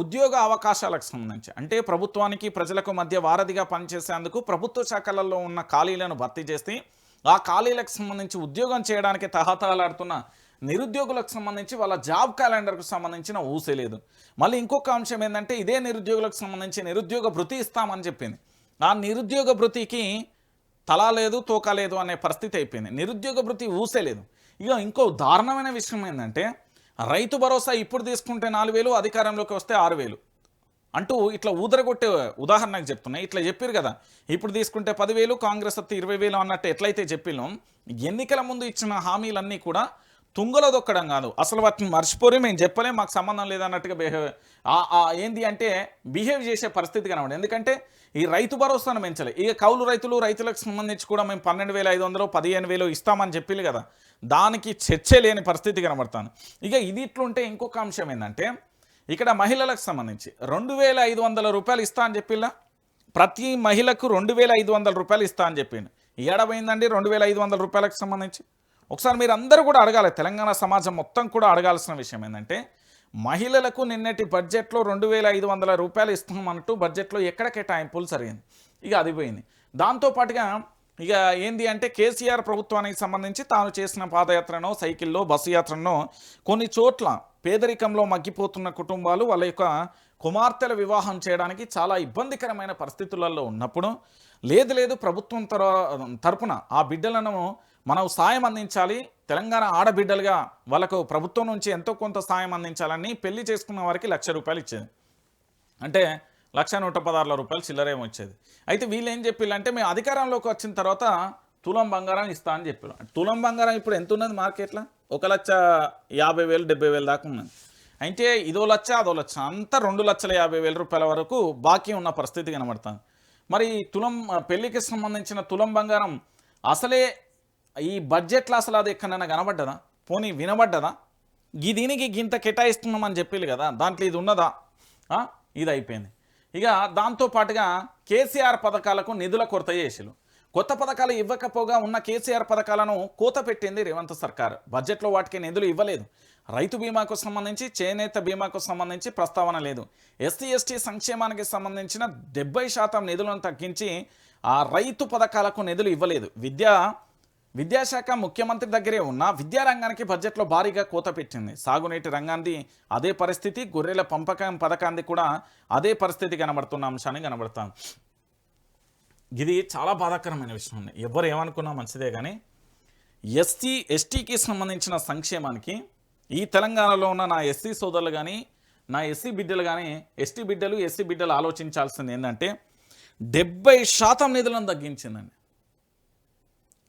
ఉద్యోగ అవకాశాలకు సంబంధించి, అంటే ప్రభుత్వానికి ప్రజలకు మధ్య వారధిగా పనిచేసేందుకు ప్రభుత్వ శాఖలలో ఉన్న ఖాళీలను భర్తీ చేసి ఆ ఖాళీలకు సంబంధించి ఉద్యోగం చేయడానికి తహతహలాడుతున్న నిరుద్యోగులకు సంబంధించి వాళ్ళ జాబ్ క్యాలెండర్కు సంబంధించిన ఊసే లేదు. మళ్ళీ ఇంకొక అంశం ఏంటంటే, ఇదే నిరుద్యోగులకు సంబంధించి నిరుద్యోగ భృతి ఇస్తామని చెప్పింది. ఆ నిరుద్యోగ భృతికి తలా లేదు, తోక లేదు అనే పరిస్థితి అయిపోయింది. నిరుద్యోగ భృతి ఊసే లేదు. ఇక ఇంకో దారుణమైన విషయం ఏంటంటే, రైతు భరోసా ఇప్పుడు తీసుకుంటే 4000, అధికారంలోకి వస్తే 6000 అంటూ ఇట్లా ఊదరగొట్టే ఉదాహరణకు చెప్తున్నాయి. ఇట్లా చెప్పారు కదా, ఇప్పుడు తీసుకుంటే 10,000, కాంగ్రెస్ వస్తే 20,000 అన్నట్టు ఎట్లయితే చెప్పినాం, ఎన్నికల ముందు ఇచ్చిన హామీలన్నీ కూడా తుంగలో దొక్కడం కాదు, అసలు వాటిని మర్చిపోయి మేము చెప్పలేం, మాకు సంబంధం లేదన్నట్టుగా ఏంది అంటే బిహేవ్ చేసే పరిస్థితి కనబడి. ఎందుకంటే ఈ రైతు భరోసాను పెంచలే. ఇక కౌలు రైతులకు సంబంధించి కూడా మేము 12,500, 15,000 ఇస్తామని చెప్పిల్లు కదా, దానికి చర్చే లేని పరిస్థితి కనబడుతుంది. ఇక ఇది ఇట్లుంటే ఇంకొక అంశం ఏంటంటే, ఇక్కడ మహిళలకు సంబంధించి 2,500 రూపాయలు ఇస్తా అని చెప్పిల్లా, ప్రతి మహిళకు 2,500 రూపాయలు ఇస్తా అని చెప్పిండు. ఏడబోయిందండి 2,500 రూపాయలకు సంబంధించి? ఒకసారి మీరు అందరూ కూడా అడగాలి, తెలంగాణ సమాజం మొత్తం కూడా అడగాల్సిన విషయం ఏంటంటే, మహిళలకు నిన్నటి బడ్జెట్లో 2,500 రూపాయలు ఇస్తామన్నట్టు బడ్జెట్లో ఎక్కడ కేటాయింపులు జరిగింది. ఇక అది పోయింది. దాంతోపాటుగా ఇక ఏంది అంటే, కేసీఆర్ ప్రభుత్వానికి సంబంధించి తాను చేసిన పాదయాత్రనో, సైకిల్లో, బస్సు యాత్రనో కొన్ని చోట్ల పేదరికంలో మగ్గిపోతున్న కుటుంబాలు వాళ్ళ యొక్క కుమార్తెల వివాహం చేయడానికి చాలా ఇబ్బందికరమైన పరిస్థితులలో ఉన్నప్పుడు, లేదు ప్రభుత్వం తరపున ఆ బిడ్డలను మనం సాయం అందించాలి, తెలంగాణ ఆడబిడ్డలుగా వాళ్ళకు ప్రభుత్వం నుంచి ఎంతో కొంత సాయం అందించాలని పెళ్లి చేసుకున్న వారికి 1,00,000 రూపాయలు ఇచ్చేది. అంటే 1,116 రూపాయలు చిల్లరేమో వచ్చేది. అయితే వీళ్ళు ఏం చెప్పిల్లంటే, మేము అధికారంలోకి వచ్చిన తర్వాత తులం బంగారం ఇస్తా అని చెప్పారు. తులం బంగారం ఇప్పుడు ఎంత ఉన్నది మార్కెట్లో? 1,50,000, 70,000 దాకా ఉన్నది. అంటే ఇదో లక్ష, అదో లక్ష, అంతా 2,50,000 రూపాయల వరకు బాకీ ఉన్న పరిస్థితి కనబడుతుంది. మరి తులం పెళ్లికి సంబంధించిన తులం బంగారం అసలే ఈ బడ్జెట్లో అసలు అది ఎక్కడైనా కనబడ్డదా? పోనీ వినబడ్డదా? దీనికి గింత కేటాయిస్తున్నామని చెప్పిల్లు కదా, దాంట్లో ఇది ఉన్నదా? ఇది అయిపోయింది. ఇక దాంతోపాటుగా కేసీఆర్ పథకాలకు నిధుల కొరత చేసిలు. కొత్త పథకాలు ఇవ్వకపోగా ఉన్న కేసీఆర్ పథకాలను కోత పెట్టింది రేవంత్ సర్కార్. బడ్జెట్లో వాటికి నిధులు ఇవ్వలేదు. రైతు బీమాకు సంబంధించి, చేనేత బీమాకు సంబంధించి ప్రస్తావన లేదు. ఎస్సీ ఎస్టీ సంక్షేమానికి సంబంధించిన 70% నిధులను తగ్గించి ఆ రైతు పథకాలకు నిధులు ఇవ్వలేదు. విద్యాశాఖ ముఖ్యమంత్రి దగ్గరే ఉన్న విద్యారంగానికి బడ్జెట్లో భారీగా కోత పెట్టింది. సాగునీటి రంగాన్ని అదే పరిస్థితి, గొర్రెల పంపకం పథకాన్ని కూడా అదే పరిస్థితి కనబడుతున్న అంశాన్ని కనబడతాం. ఇది చాలా బాధాకరమైన విషయం ఉంది. ఎవరు ఏమనుకున్నా మంచిదే, కానీ ఎస్సీ ఎస్టీకి సంబంధించిన సంక్షేమానికి ఈ తెలంగాణలో ఉన్న నా ఎస్సీ సోదరులు కానీ, నా ఎస్సీ బిడ్డలు కానీ, ఎస్టీ బిడ్డలు, ఎస్సీ బిడ్డలు ఆలోచించాల్సింది ఏంటంటే, 70% నిధులను తగ్గించిందండి.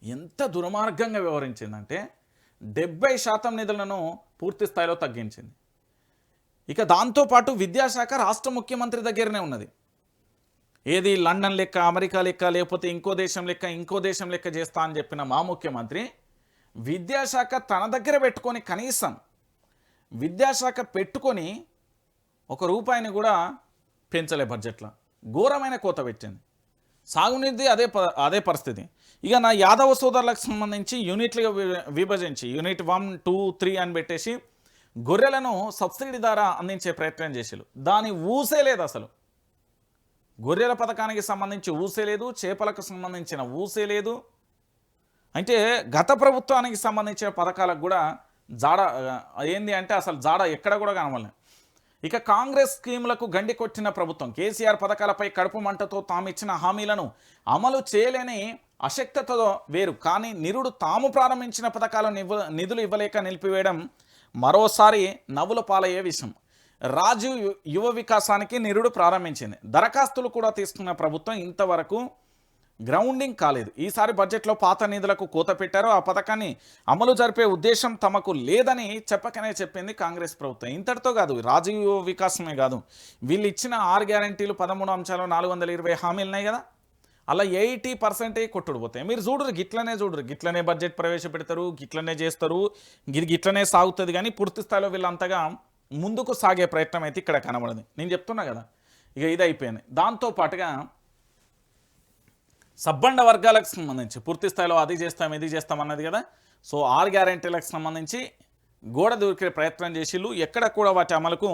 ఎంత దుర్మార్గంగా వ్యవహరించిందంటే 70% నిధులను పూర్తి స్థాయిలో తగ్గించింది. ఇక దాంతోపాటు విద్యాశాఖ రాష్ట్ర ముఖ్యమంత్రి దగ్గరనే ఉన్నది. ఏది లండన్ లెక్క, అమెరికా లెక్క, లేకపోతే ఇంకో దేశం లెక్క చేస్తా అని చెప్పిన మా ముఖ్యమంత్రి విద్యాశాఖ తన దగ్గర పెట్టుకొని, కనీసం విద్యాశాఖ పెట్టుకొని ₹1 కూడా పెంచలే. బడ్జెట్లో ఘోరమైన కోత పెట్టింది. సాగునీటి అదే పరిస్థితి. ఇక నా యాదవ సోదరులకు సంబంధించి యూనిట్లుగా విభజించి యూనిట్ 1, 2, 3 అని పెట్టేసి గొర్రెలను సబ్సిడీ ద్వారా అందించే ప్రయత్నం చేసారు. దాని ఊసే లేదు. అసలు గొర్రెల పథకానికి సంబంధించి ఊసే లేదు, చేపలకు సంబంధించిన ఊసే లేదు. అంటే గత ప్రభుత్వానికి సంబంధించిన పథకాలకు కూడా జాడ ఏంది అంటే అసలు జాడ ఎక్కడ కూడా కనబడలేదు. ఇక కాంగ్రెస్ స్కీములకు గండి కొట్టిన ప్రభుత్వం కేసీఆర్ పథకాలపై కడుపు మంటతో తామిచ్చిన హామీలను అమలు చేయలేని అశక్తతో వేరు, కానీ నిరుడు తాము ప్రారంభించిన పథకాల నిధులు ఇవ్వలేక నిలిపివేయడం మరోసారి నవ్వుల పాలయ్యే విషయం. రాజీవ్ యువ వికాసానికి నిరుడు ప్రారంభించింది, దరఖాస్తులు కూడా తీసుకున్న ప్రభుత్వం ఇంతవరకు గ్రౌండింగ్ కాలేదు. ఈసారి బడ్జెట్లో పాత నిధులకు కోత పెట్టారు. ఆ పథకాన్ని అమలు జరిపే ఉద్దేశం తమకు లేదని చెప్పకనే చెప్పింది కాంగ్రెస్ ప్రభుత్వం. ఇంతటితో కాదు, రాజీవ్ యువ వికాసమే కాదు, వీళ్ళు ఇచ్చిన 6 గ్యారంటీలు 13 అంశాలు 420 హామీలు ఉన్నాయి కదా, అలా 80% కొట్టుడు పోతాయి. మీరు చూడరు, గిట్లనే బడ్జెట్ ప్రవేశపెడతారు, గిట్లనే చేస్తారు, గిట్లనే సాగుతుంది. కానీ పూర్తి స్థాయిలో వీళ్ళంతగా ముందుకు సాగే ప్రయత్నం అయితే ఇక్కడ కనబడదు. నేను చెప్తున్నా కదా, ఇక ఇది అయిపోయింది. దాంతోపాటుగా సబ్బండ వర్గాలకు సంబంధించి పూర్తి స్థాయిలో అది చేస్తాం ఇది చేస్తాం అన్నది కదా. సో 6 గ్యారెంటీలకు సంబంధించి గోడ దూకే ప్రయత్నం చేసిళ్ళు, ఎక్కడ కూడా వాటి అమలుకు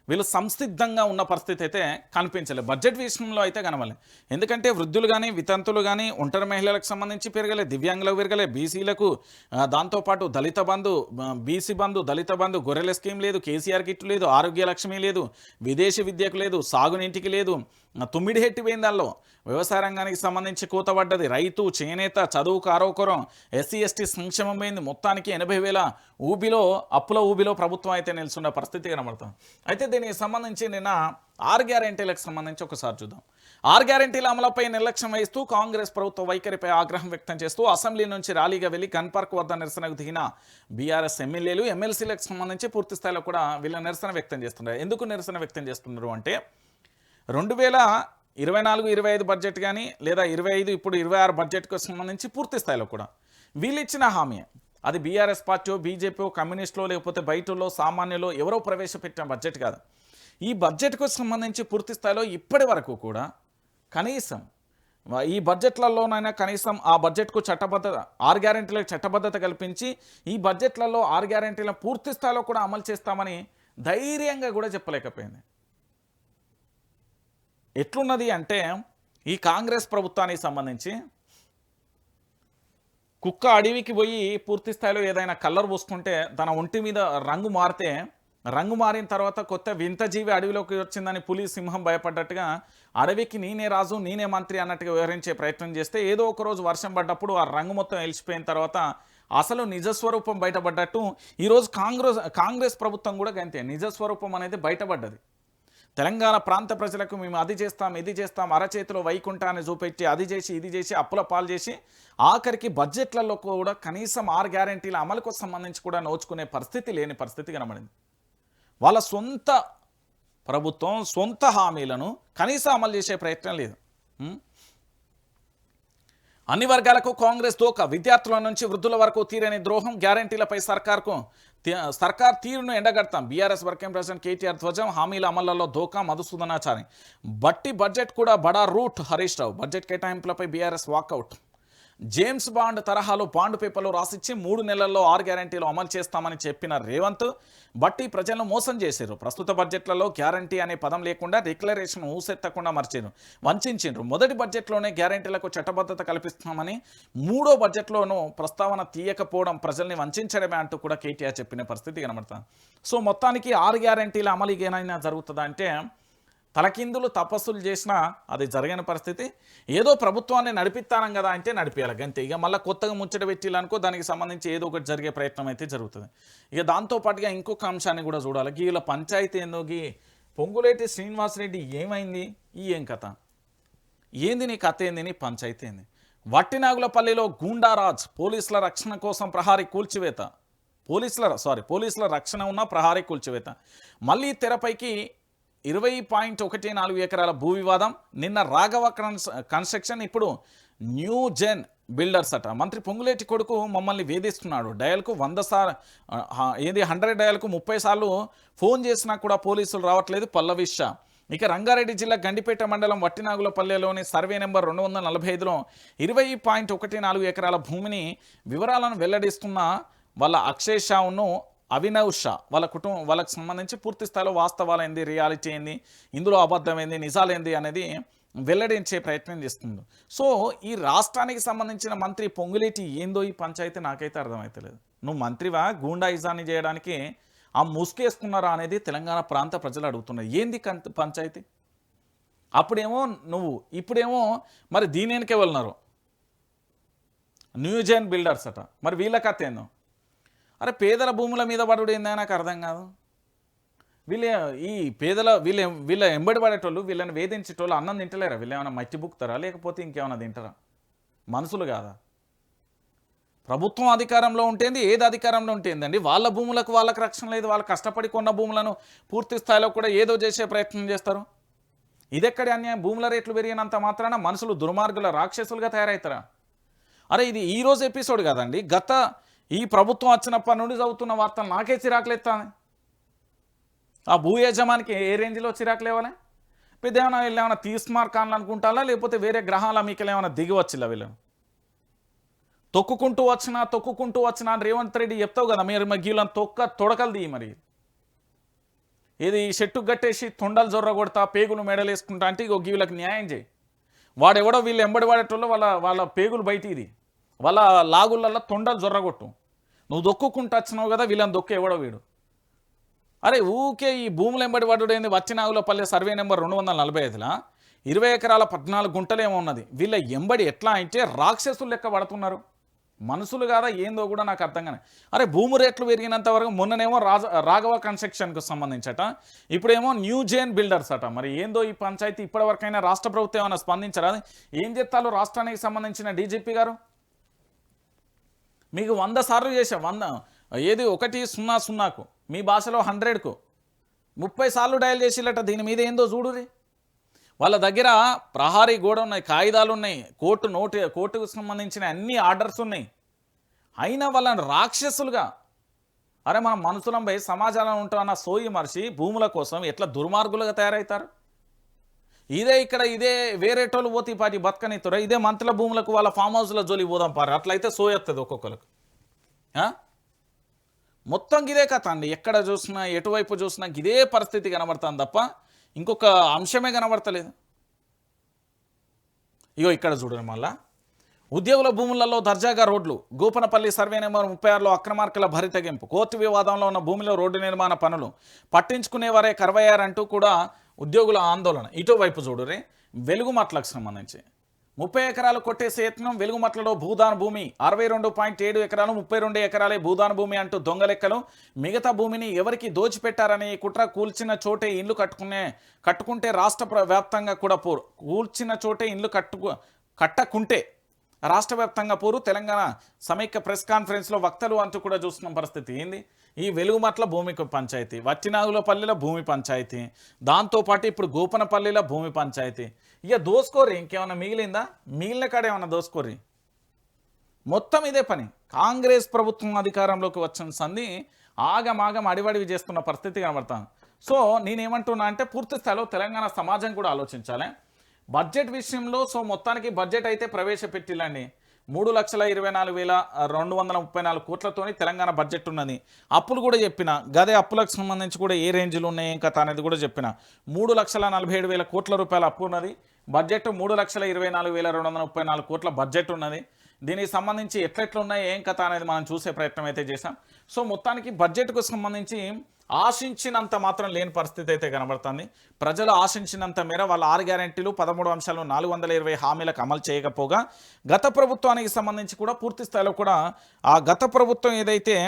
వీళ్ళు సంసిద్ధంగా ఉన్న పరిస్థితి అయితే కనిపించలేదు. బడ్జెట్ విషయంలో అయితే కనబడలే. ఎందుకంటే వృద్ధులు కానీ వితంతులు కానీ ఒంటరి మహిళలకు సంబంధించి పెరగలే, దివ్యాంగులకు పెరగలే, బీసీలకు, దాంతోపాటు దళిత బంధు, బీసీ బంధు, దళిత బంధు, గొర్రెల స్కీమ్ లేదు, కేసీఆర్ కిట్ లేదు, ఆరోగ్య లక్ష్మి లేదు, విదేశీ విద్యకు లేదు, సాగునీటికి లేదు, తుమ్మిడి హెట్టి పోయిందాల్లో, వ్యవసాయ రంగానికి సంబంధించి కోత పడ్డది, రైతు చేనేత చదువుకు ఆరోకరం, ఎస్సీ ఎస్టీ సంక్షేమం పోయింది. మొత్తానికి 80,000 ఊబిలో అప్పుల ఊబిలో ప్రభుత్వం అయితే నిలుచున్న పరిస్థితి కనబడుతుంది. అయితే దీనికి సంబంధించి నిన్న 6 గ్యారెంటీలకు సంబంధించి ఒకసారి చూద్దాం. 6 గ్యారెంటీల అమలుపై నిర్లక్ష్యం వహిస్తూ కాంగ్రెస్ ప్రభుత్వ వైఖరిపై ఆగ్రహం వ్యక్తం చేస్తూ అసెంబ్లీ నుంచి ర్యాలీగా వెళ్లి గన్ పార్క్ వద్ద నిరసనకు దిగిన బీఆర్ఎస్ ఎమ్మెల్యేలు ఎమ్మెల్సీలకు సంబంధించి పూర్తి స్థాయిలో కూడా వీళ్ళ నిరసన వ్యక్తం చేస్తున్నారు. ఎందుకు నిరసన వ్యక్తం చేస్తున్నారు అంటే 2024-25 బడ్జెట్ కానీ లేదా 25 ఇప్పుడు 26 బడ్జెట్కు సంబంధించి పూర్తి స్థాయిలో కూడా వీళ్ళు ఇచ్చిన హామీ, అది బీఆర్ఎస్ పార్టీ, బీజేపీ, కమ్యూనిస్టులో లేకపోతే బయటలో సామాన్యులో ఎవరో ప్రవేశపెట్టిన బడ్జెట్ కాదు. ఈ బడ్జెట్కు సంబంధించి పూర్తి స్థాయిలో ఇప్పటి వరకు కూడా కనీసం ఈ బడ్జెట్లలోనైనా కనీసం ఆ బడ్జెట్కు చట్టబద్ధత 6 గ్యారెంటీలకు చట్టబద్ధత కల్పించి ఈ బడ్జెట్లలో 6 గ్యారెంటీలను పూర్తి స్థాయిలో కూడా అమలు చేస్తామని ధైర్యంగా కూడా చెప్పలేకపోయింది. ఎట్లున్నది అంటే ఈ కాంగ్రెస్ ప్రభుత్వానికి సంబంధించి కుక్క అడవికి పోయి పూర్తి స్థాయిలో ఏదైనా కలర్ పూసుకుంటే తన ఒంటి మీద రంగు మారితే, రంగు మారిన తర్వాత కొత్త వింత జీవి అడవిలోకి వచ్చిందని పులి సింహం భయపడ్డట్టుగా అడవికి నేనే రాజు నేనే మంత్రి అన్నట్టుగా వివరించే ప్రయత్నం చేస్తే ఏదో ఒక రోజు వర్షం పడ్డప్పుడు ఆ రంగు మొత్తం వెలిసిపోయిన తర్వాత అసలు నిజస్వరూపం బయటపడ్డట్టు ఈరోజు కాంగ్రెస్ ప్రభుత్వం కూడా అంతే, నిజస్వరూపం అనేది బయటపడ్డది. తెలంగాణ ప్రాంత ప్రజలకు మేము అది చేస్తాం ఇది చేస్తాం, అరచేతిలో వైకుంఠాన్ని చూపెట్టి అది చేసి ఇది చేసి అప్పుల పాలు చేసి ఆఖరికి బడ్జెట్లలో కూడా కనీసం 6 గ్యారెంటీల అమలుకు సంబంధించి కూడా నోచుకునే పరిస్థితి లేని పరిస్థితి కనబడింది. వాళ్ళ సొంత ప్రభుత్వం సొంత హామీలను కనీసం అమలు చేసే ప్రయత్నం లేదు. అన్ని వర్గాలకు కాంగ్రెస్ దోక, విద్యార్థుల నుంచి వృద్ధుల వరకు తీరని ద్రోహం, గ్యారెంటీలపై సర్కార్ తీరును ఎండగడతాం. బీఆర్ఎస్ వర్కింగ్ ప్రెసిడెంట్ కేటీఆర్ ధ్వజం, హామీల అమళ్లలో దోకా మధుసూదనాచారి. బట్టి బడ్జెట్ కూడా బడా రూట్ హరీష్ రావు. బడ్జెట్ కేటాయింపులపై బీఆర్ఎస్ వాకౌట్. జేమ్స్ బాండ్ తరహాలో బాండ్ పేపర్లు రాసిచ్చి 3 నెలల్లో 6 గ్యారెంటీలు అమలు చేస్తామని చెప్పిన రేవంత్ బట్టి ప్రజలను మోసం చేశారు. ప్రస్తుత బడ్జెట్లలో గ్యారంటీ అనే పదం లేకుండా డిక్లరేషన్ ఊసెత్తకుండా వంచిండ్రు. మొదటి బడ్జెట్లోనే గ్యారెంటీలకు చట్టబద్ధత కల్పిస్తామని 3వ బడ్జెట్లోనూ ప్రస్తావన తీయకపోవడం ప్రజల్ని వంచడమే అంటూ కూడా కేటీఆర్ చెప్పిన పరిస్థితి కనబడుతుంది. సో మొత్తానికి 6 గ్యారెంటీల అమలు ఏమైనా జరుగుతుందా అంటే తలకిందులు తపస్సులు చేసినా అది జరగని పరిస్థితి. ఏదో ప్రభుత్వాన్ని నడిపిస్తానం కదా అంటే నడిపేయాలి అంతే. ఇక మళ్ళీ కొత్తగా ముచ్చట పెట్టాలనుకో దానికి సంబంధించి ఏదో ఒకటి జరిగే ప్రయత్నం అయితే జరుగుతుంది. ఇక దాంతోపాటుగా ఇంకొక అంశాన్ని కూడా చూడాలి. వీళ్ళ పంచాయతీ ఏందో, పొంగులేటి శ్రీనివాసరెడ్డి ఏమైంది, ఏం కథ ఏంది, నీ కథ ఏంది, నీ పంచాయతీ ఏంది? వట్టినాగులపల్లిలో గూండారాజ్, పోలీసుల రక్షణ కోసం ప్రహారీ కూల్చివేత, పోలీసుల రక్షణ ఉన్న ప్రహారీ కూల్చివేత. మళ్ళీ తెరపైకి 20.14 ఎకరాల భూ వివాదం. నిన్న రాఘవ కన్స్ట్రక్షన్, ఇప్పుడు న్యూ జెన్ బిల్డర్స్ అట. మంత్రి పొంగులేటి కొడుకు మమ్మల్ని వేధిస్తున్నాడు, డయల్కు 100 డయల్కు 30 సార్లు ఫోన్ చేసినా కూడా పోలీసులు రావట్లేదు, పల్లవిష. ఇక రంగారెడ్డి జిల్లా గండిపేట మండలం వట్టినాగులపల్లెలోని సర్వే నెంబర్ 245లో 20.14 ఎకరాల భూమిని వివరాలను వెల్లడిస్తున్న వాళ్ళ అక్షయ్ షాను అభినవ్ షా వాళ్ళకు సంబంధించి పూర్తి స్థాయిలో వాస్తవాలు ఏంది, రియాలిటీ ఏంది, ఇందులో అబద్ధం ఏంది, నిజాలేంది అనేది వెల్లడించే ప్రయత్నం చేస్తుంది. సో ఈ రాష్ట్రానికి సంబంధించిన మంత్రి పొంగులేటి ఏందో ఈ పంచాయతీ నాకైతే అర్థమవుతలేదు. నువ్వు మంత్రివా గూండాయిజాన్ని చేయడానికి ఆ ముసుగేసుకున్నారా అనేది తెలంగాణ ప్రాంత ప్రజలు అడుగుతున్నారు. ఏంది పంచాయతీ? అప్పుడేమో నువ్వు, ఇప్పుడేమో మరి దీని వెనకే వెళ్ళినారు న్యూజెన్ బిల్డర్స్ అట. మరి వీళ్ళ కథ ఏందో? అరే పేదల భూముల మీద పడుడు ఏందా నాకు అర్థం కాదు. వీళ్ళ ఈ పేదల వీళ్ళ ఎంబడి పడేటోళ్ళు, వీళ్ళని వేధించేటోళ్ళు అన్నం తింటలేరా? వీళ్ళు ఏమైనా మట్టి బుక్తారా లేకపోతే ఇంకేమైనా తింటారా? మనుషులు కాదా? ప్రభుత్వం అధికారంలో ఉంటేంది, ఏది అధికారంలో ఉంటేందండి, వాళ్ళ భూములకు వాళ్ళకి రక్షణ లేదు. వాళ్ళు కష్టపడి కొన్న భూములను పూర్తి స్థాయిలో కూడా ఏదో చేసే ప్రయత్నం చేస్తారు. ఇదెక్కడి అన్యాయం? భూముల రేట్లు పెరిగినంత మాత్రాన మనుషులు దుర్మార్గుల రాక్షసులుగా తయారవుతారా? అరే ఇది ఈరోజు ఎపిసోడ్ కదండి, ఈ ప్రభుత్వం వచ్చినప్పటి నుండి చదువుతున్న వార్తలు నాకే చిరాకులేస్తాను. ఆ భూ యజమానికి ఏ రేంజ్లో చిరాకు లేవాలి? పెద్ద ఏమైనా వీళ్ళు ఏమైనా తీసుమార్కాలని అనుకుంటారా లేకపోతే వేరే గ్రహాల మీకు ఏమైనా దిగి వచ్చిల్లా? వీళ్ళను తొక్కుకుంటూ వచ్చినా రేవంత్ రెడ్డి చెప్తావు కదా, మీరు గీళ్ళని తొడకలు దిగి మరి ఏది చెట్టుకు గట్టేసి తొండలు జొర్ర కొడతా పేగులు మెడలు వేసుకుంటా అంటే ఇగో గీళ్ళకి న్యాయం చేయి. వాడెవడో వీళ్ళు ఎంబడి పడేటోళ్ళు వాళ్ళ పేగులు బయట ఇది వాళ్ళ లాగుళ్ళల్లో తొండలు జొర్రగొట్టు. నువ్వు దొక్కుకుంటూ వచ్చినావు కదా, వీళ్ళని దొక్కు ఎవడో వీడు. అరే ఊకే ఈ భూములు ఎంబడి పడుడైంది. వచ్చినాగులపల్లె సర్వే నెంబర్ 245లా 20 ఎకరాల 14 గుంటలేమో ఉన్నది. వీళ్ళ ఎంబడి ఎట్లా అంటే రాక్షసులు లెక్క పడుతున్నారు. మనుషులు కాదా ఏందో కూడా నాకు అర్థం కానీ. అరే భూమి రేట్లు పెరిగినంత వరకు మొన్ననేమో రాఘవ కన్స్ట్రక్షన్కు సంబంధించట, ఇప్పుడేమో న్యూజెన్ బిల్డర్స్ అట. మరి ఏందో ఈ పంచాయతీ ఇప్పటివరకైనా రాష్ట్ర ప్రభుత్వం ఏమైనా స్పందించరా? ఏం చెప్తారు రాష్ట్రానికి సంబంధించిన డీజీపీ గారు? మీకు 100 సార్లు చేసా, 100 ఏది 100కు మీ భాషలో 100కు 30 సార్లు డయల్ చేసిల్లట. దీని మీద ఏందో చూడురి. వాళ్ళ దగ్గర ప్రహారీ గోడ ఉన్నాయి, కాగితాలు ఉన్నాయి, కోర్టుకు సంబంధించిన అన్ని ఆర్డర్స్ ఉన్నాయి. అయినా వాళ్ళని రాక్షసులుగా, అరే మనం మనుషులం పోయి సమాజంలో ఉంటామన్న సోయి మనిషి భూముల కోసం ఎట్లా దుర్మార్గులుగా తయారవుతారు? ఇదే వేరేటోళ్ళు పోతే పాటి బతకనిత్తారు. ఇదే మంత్రుల భూములకు వాళ్ళ ఫామ్ హౌస్లో జోలి పోదాం పారు. అట్లయితే సోయొస్తుంది ఒక్కొక్కరికి. మొత్తం ఇదే కథ అండి. ఎక్కడ చూసినా ఎటువైపు చూసినా ఇదే పరిస్థితి కనబడుతుంది తప్ప ఇంకొక అంశమే కనబడతలేదు. ఇగో ఇక్కడ చూడండి, మళ్ళా ఉద్యోగుల భూములలో దర్జాగా రోడ్లు. గోపనపల్లి సర్వే నెంబర్ 36లో అక్రమార్కుల భరితగింపు. కోర్టు వివాదంలో ఉన్న భూమిలో రోడ్డు నిర్మాణ పనులు పట్టించుకునేవారే కరవయ్యారంటూ కూడా ఉద్యోగుల ఆందోళన. ఇటువైపు చూడురే, వెలుగుమట్లకు సంబంధించి 30 ఎకరాలు కొట్టేసే యత్నం. వెలుగుమట్లలో భూదాన భూమి 62.7 ఎకరాలు, 32 ఎకరాలే భూదాన భూమి అంటూ దొంగ లెక్కలు. మిగతా భూమిని ఎవరికి దోచిపెట్టారని కుట్ర. కూల్చిన చోటే ఇండ్లు కట్టుకుంటే రాష్ట్ర వ్యాప్తంగా కూడా పోరు. కూల్చిన చోటే ఇండ్లు కట్టకుంటే రాష్ట్ర వ్యాప్తంగా పోరు. తెలంగాణ సమైక్య ప్రెస్ కాన్ఫరెన్స్లో వక్తలు అంటూ కూడా చూస్తున్న పరిస్థితి ఏంది? ఈ వెలుగుమట్ల భూమికి పంచాయతీ, వట్టినాగులపల్లిలో భూమి పంచాయతీ, దాంతోపాటు ఇప్పుడు గోపనపల్లిలో భూమి పంచాయతీ. ఇక దోసుకోర్రి, ఇంకేమైనా మిగిలిందా? మిగిలిన కాడ ఏమన్నా దోసుకోర్రి. మొత్తం ఇదే పని. కాంగ్రెస్ ప్రభుత్వం అధికారంలోకి వచ్చిన సంది ఆగమాగం అడివడివి చేస్తున్న పరిస్థితి కనబడతాను. సో నేనేమంటున్నా అంటే పూర్తి స్థాయిలో తెలంగాణ సమాజం కూడా ఆలోచించాలి బడ్జెట్ విషయంలో. సో మొత్తానికి బడ్జెట్ అయితే ప్రవేశపెట్టిల్లండి. 3,24,234 కోట్లతోని తెలంగాణ బడ్జెట్ ఉన్నది. అప్పులు కూడా చెప్పిన, గదే అప్పులకు సంబంధించి కూడా ఏ రేంజ్లు ఉన్నాయి ఏం కథ అనేది కూడా చెప్పిన. 3,47,000 కోట్ల రూపాయల అప్పు ఉన్నది. బడ్జెట్ 3,24,234 కోట్ల బడ్జెట్ ఉన్నది. దీనికి సంబంధించి ఎట్లెట్లున్నాయి ఏం కథ అనేది మనం చూసే ప్రయత్నం అయితే చేశాం. సో మొత్తానికి బడ్జెట్కు సంబంధించి ఆశించినంత మాత్రం లేని పరిస్థితి అయితే కనబడుతుంది. ప్రజలు ఆశించినంత మేర వాళ్ళ 6 గ్యారెంటీలు 13 అంశాలు 420 హామీలకు అమలు చేయకపోగా గత ప్రభుత్వానికి సంబంధించి కూడా పూర్తి స్థాయిలో కూడా ఆ గత ప్రభుత్వం ఏదైతే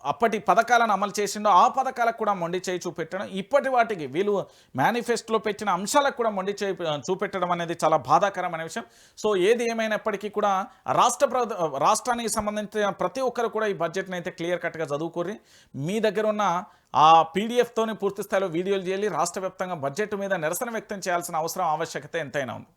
అప్పటి పథకాలను అమలు చేసిండో ఆ పథకాలకు కూడా మొండి చేయి చూపెట్టడం, ఇప్పటి వాటికి వీళ్ళు మేనిఫెస్టోలో పెట్టిన అంశాలకు కూడా మొండి చేయి చూపెట్టడం అనేది చాలా బాధాకరమైన విషయం. సో ఏది ఏమైనప్పటికీ కూడా రాష్ట్రానికి సంబంధించిన ప్రతి ఒక్కరు కూడా ఈ బడ్జెట్ని అయితే క్లియర్ కట్గా చదువుకోరి. మీ దగ్గర ఉన్న ఆ పీడిఎఫ్తోని పూర్తి స్థాయిలో వీడియోలు చేయాలి. రాష్ట్ర వ్యాప్తంగా బడ్జెట్ మీద నిరసన వ్యక్తం చేయాల్సిన అవసరం ఆవశ్యకత ఎంతైనా ఉంది.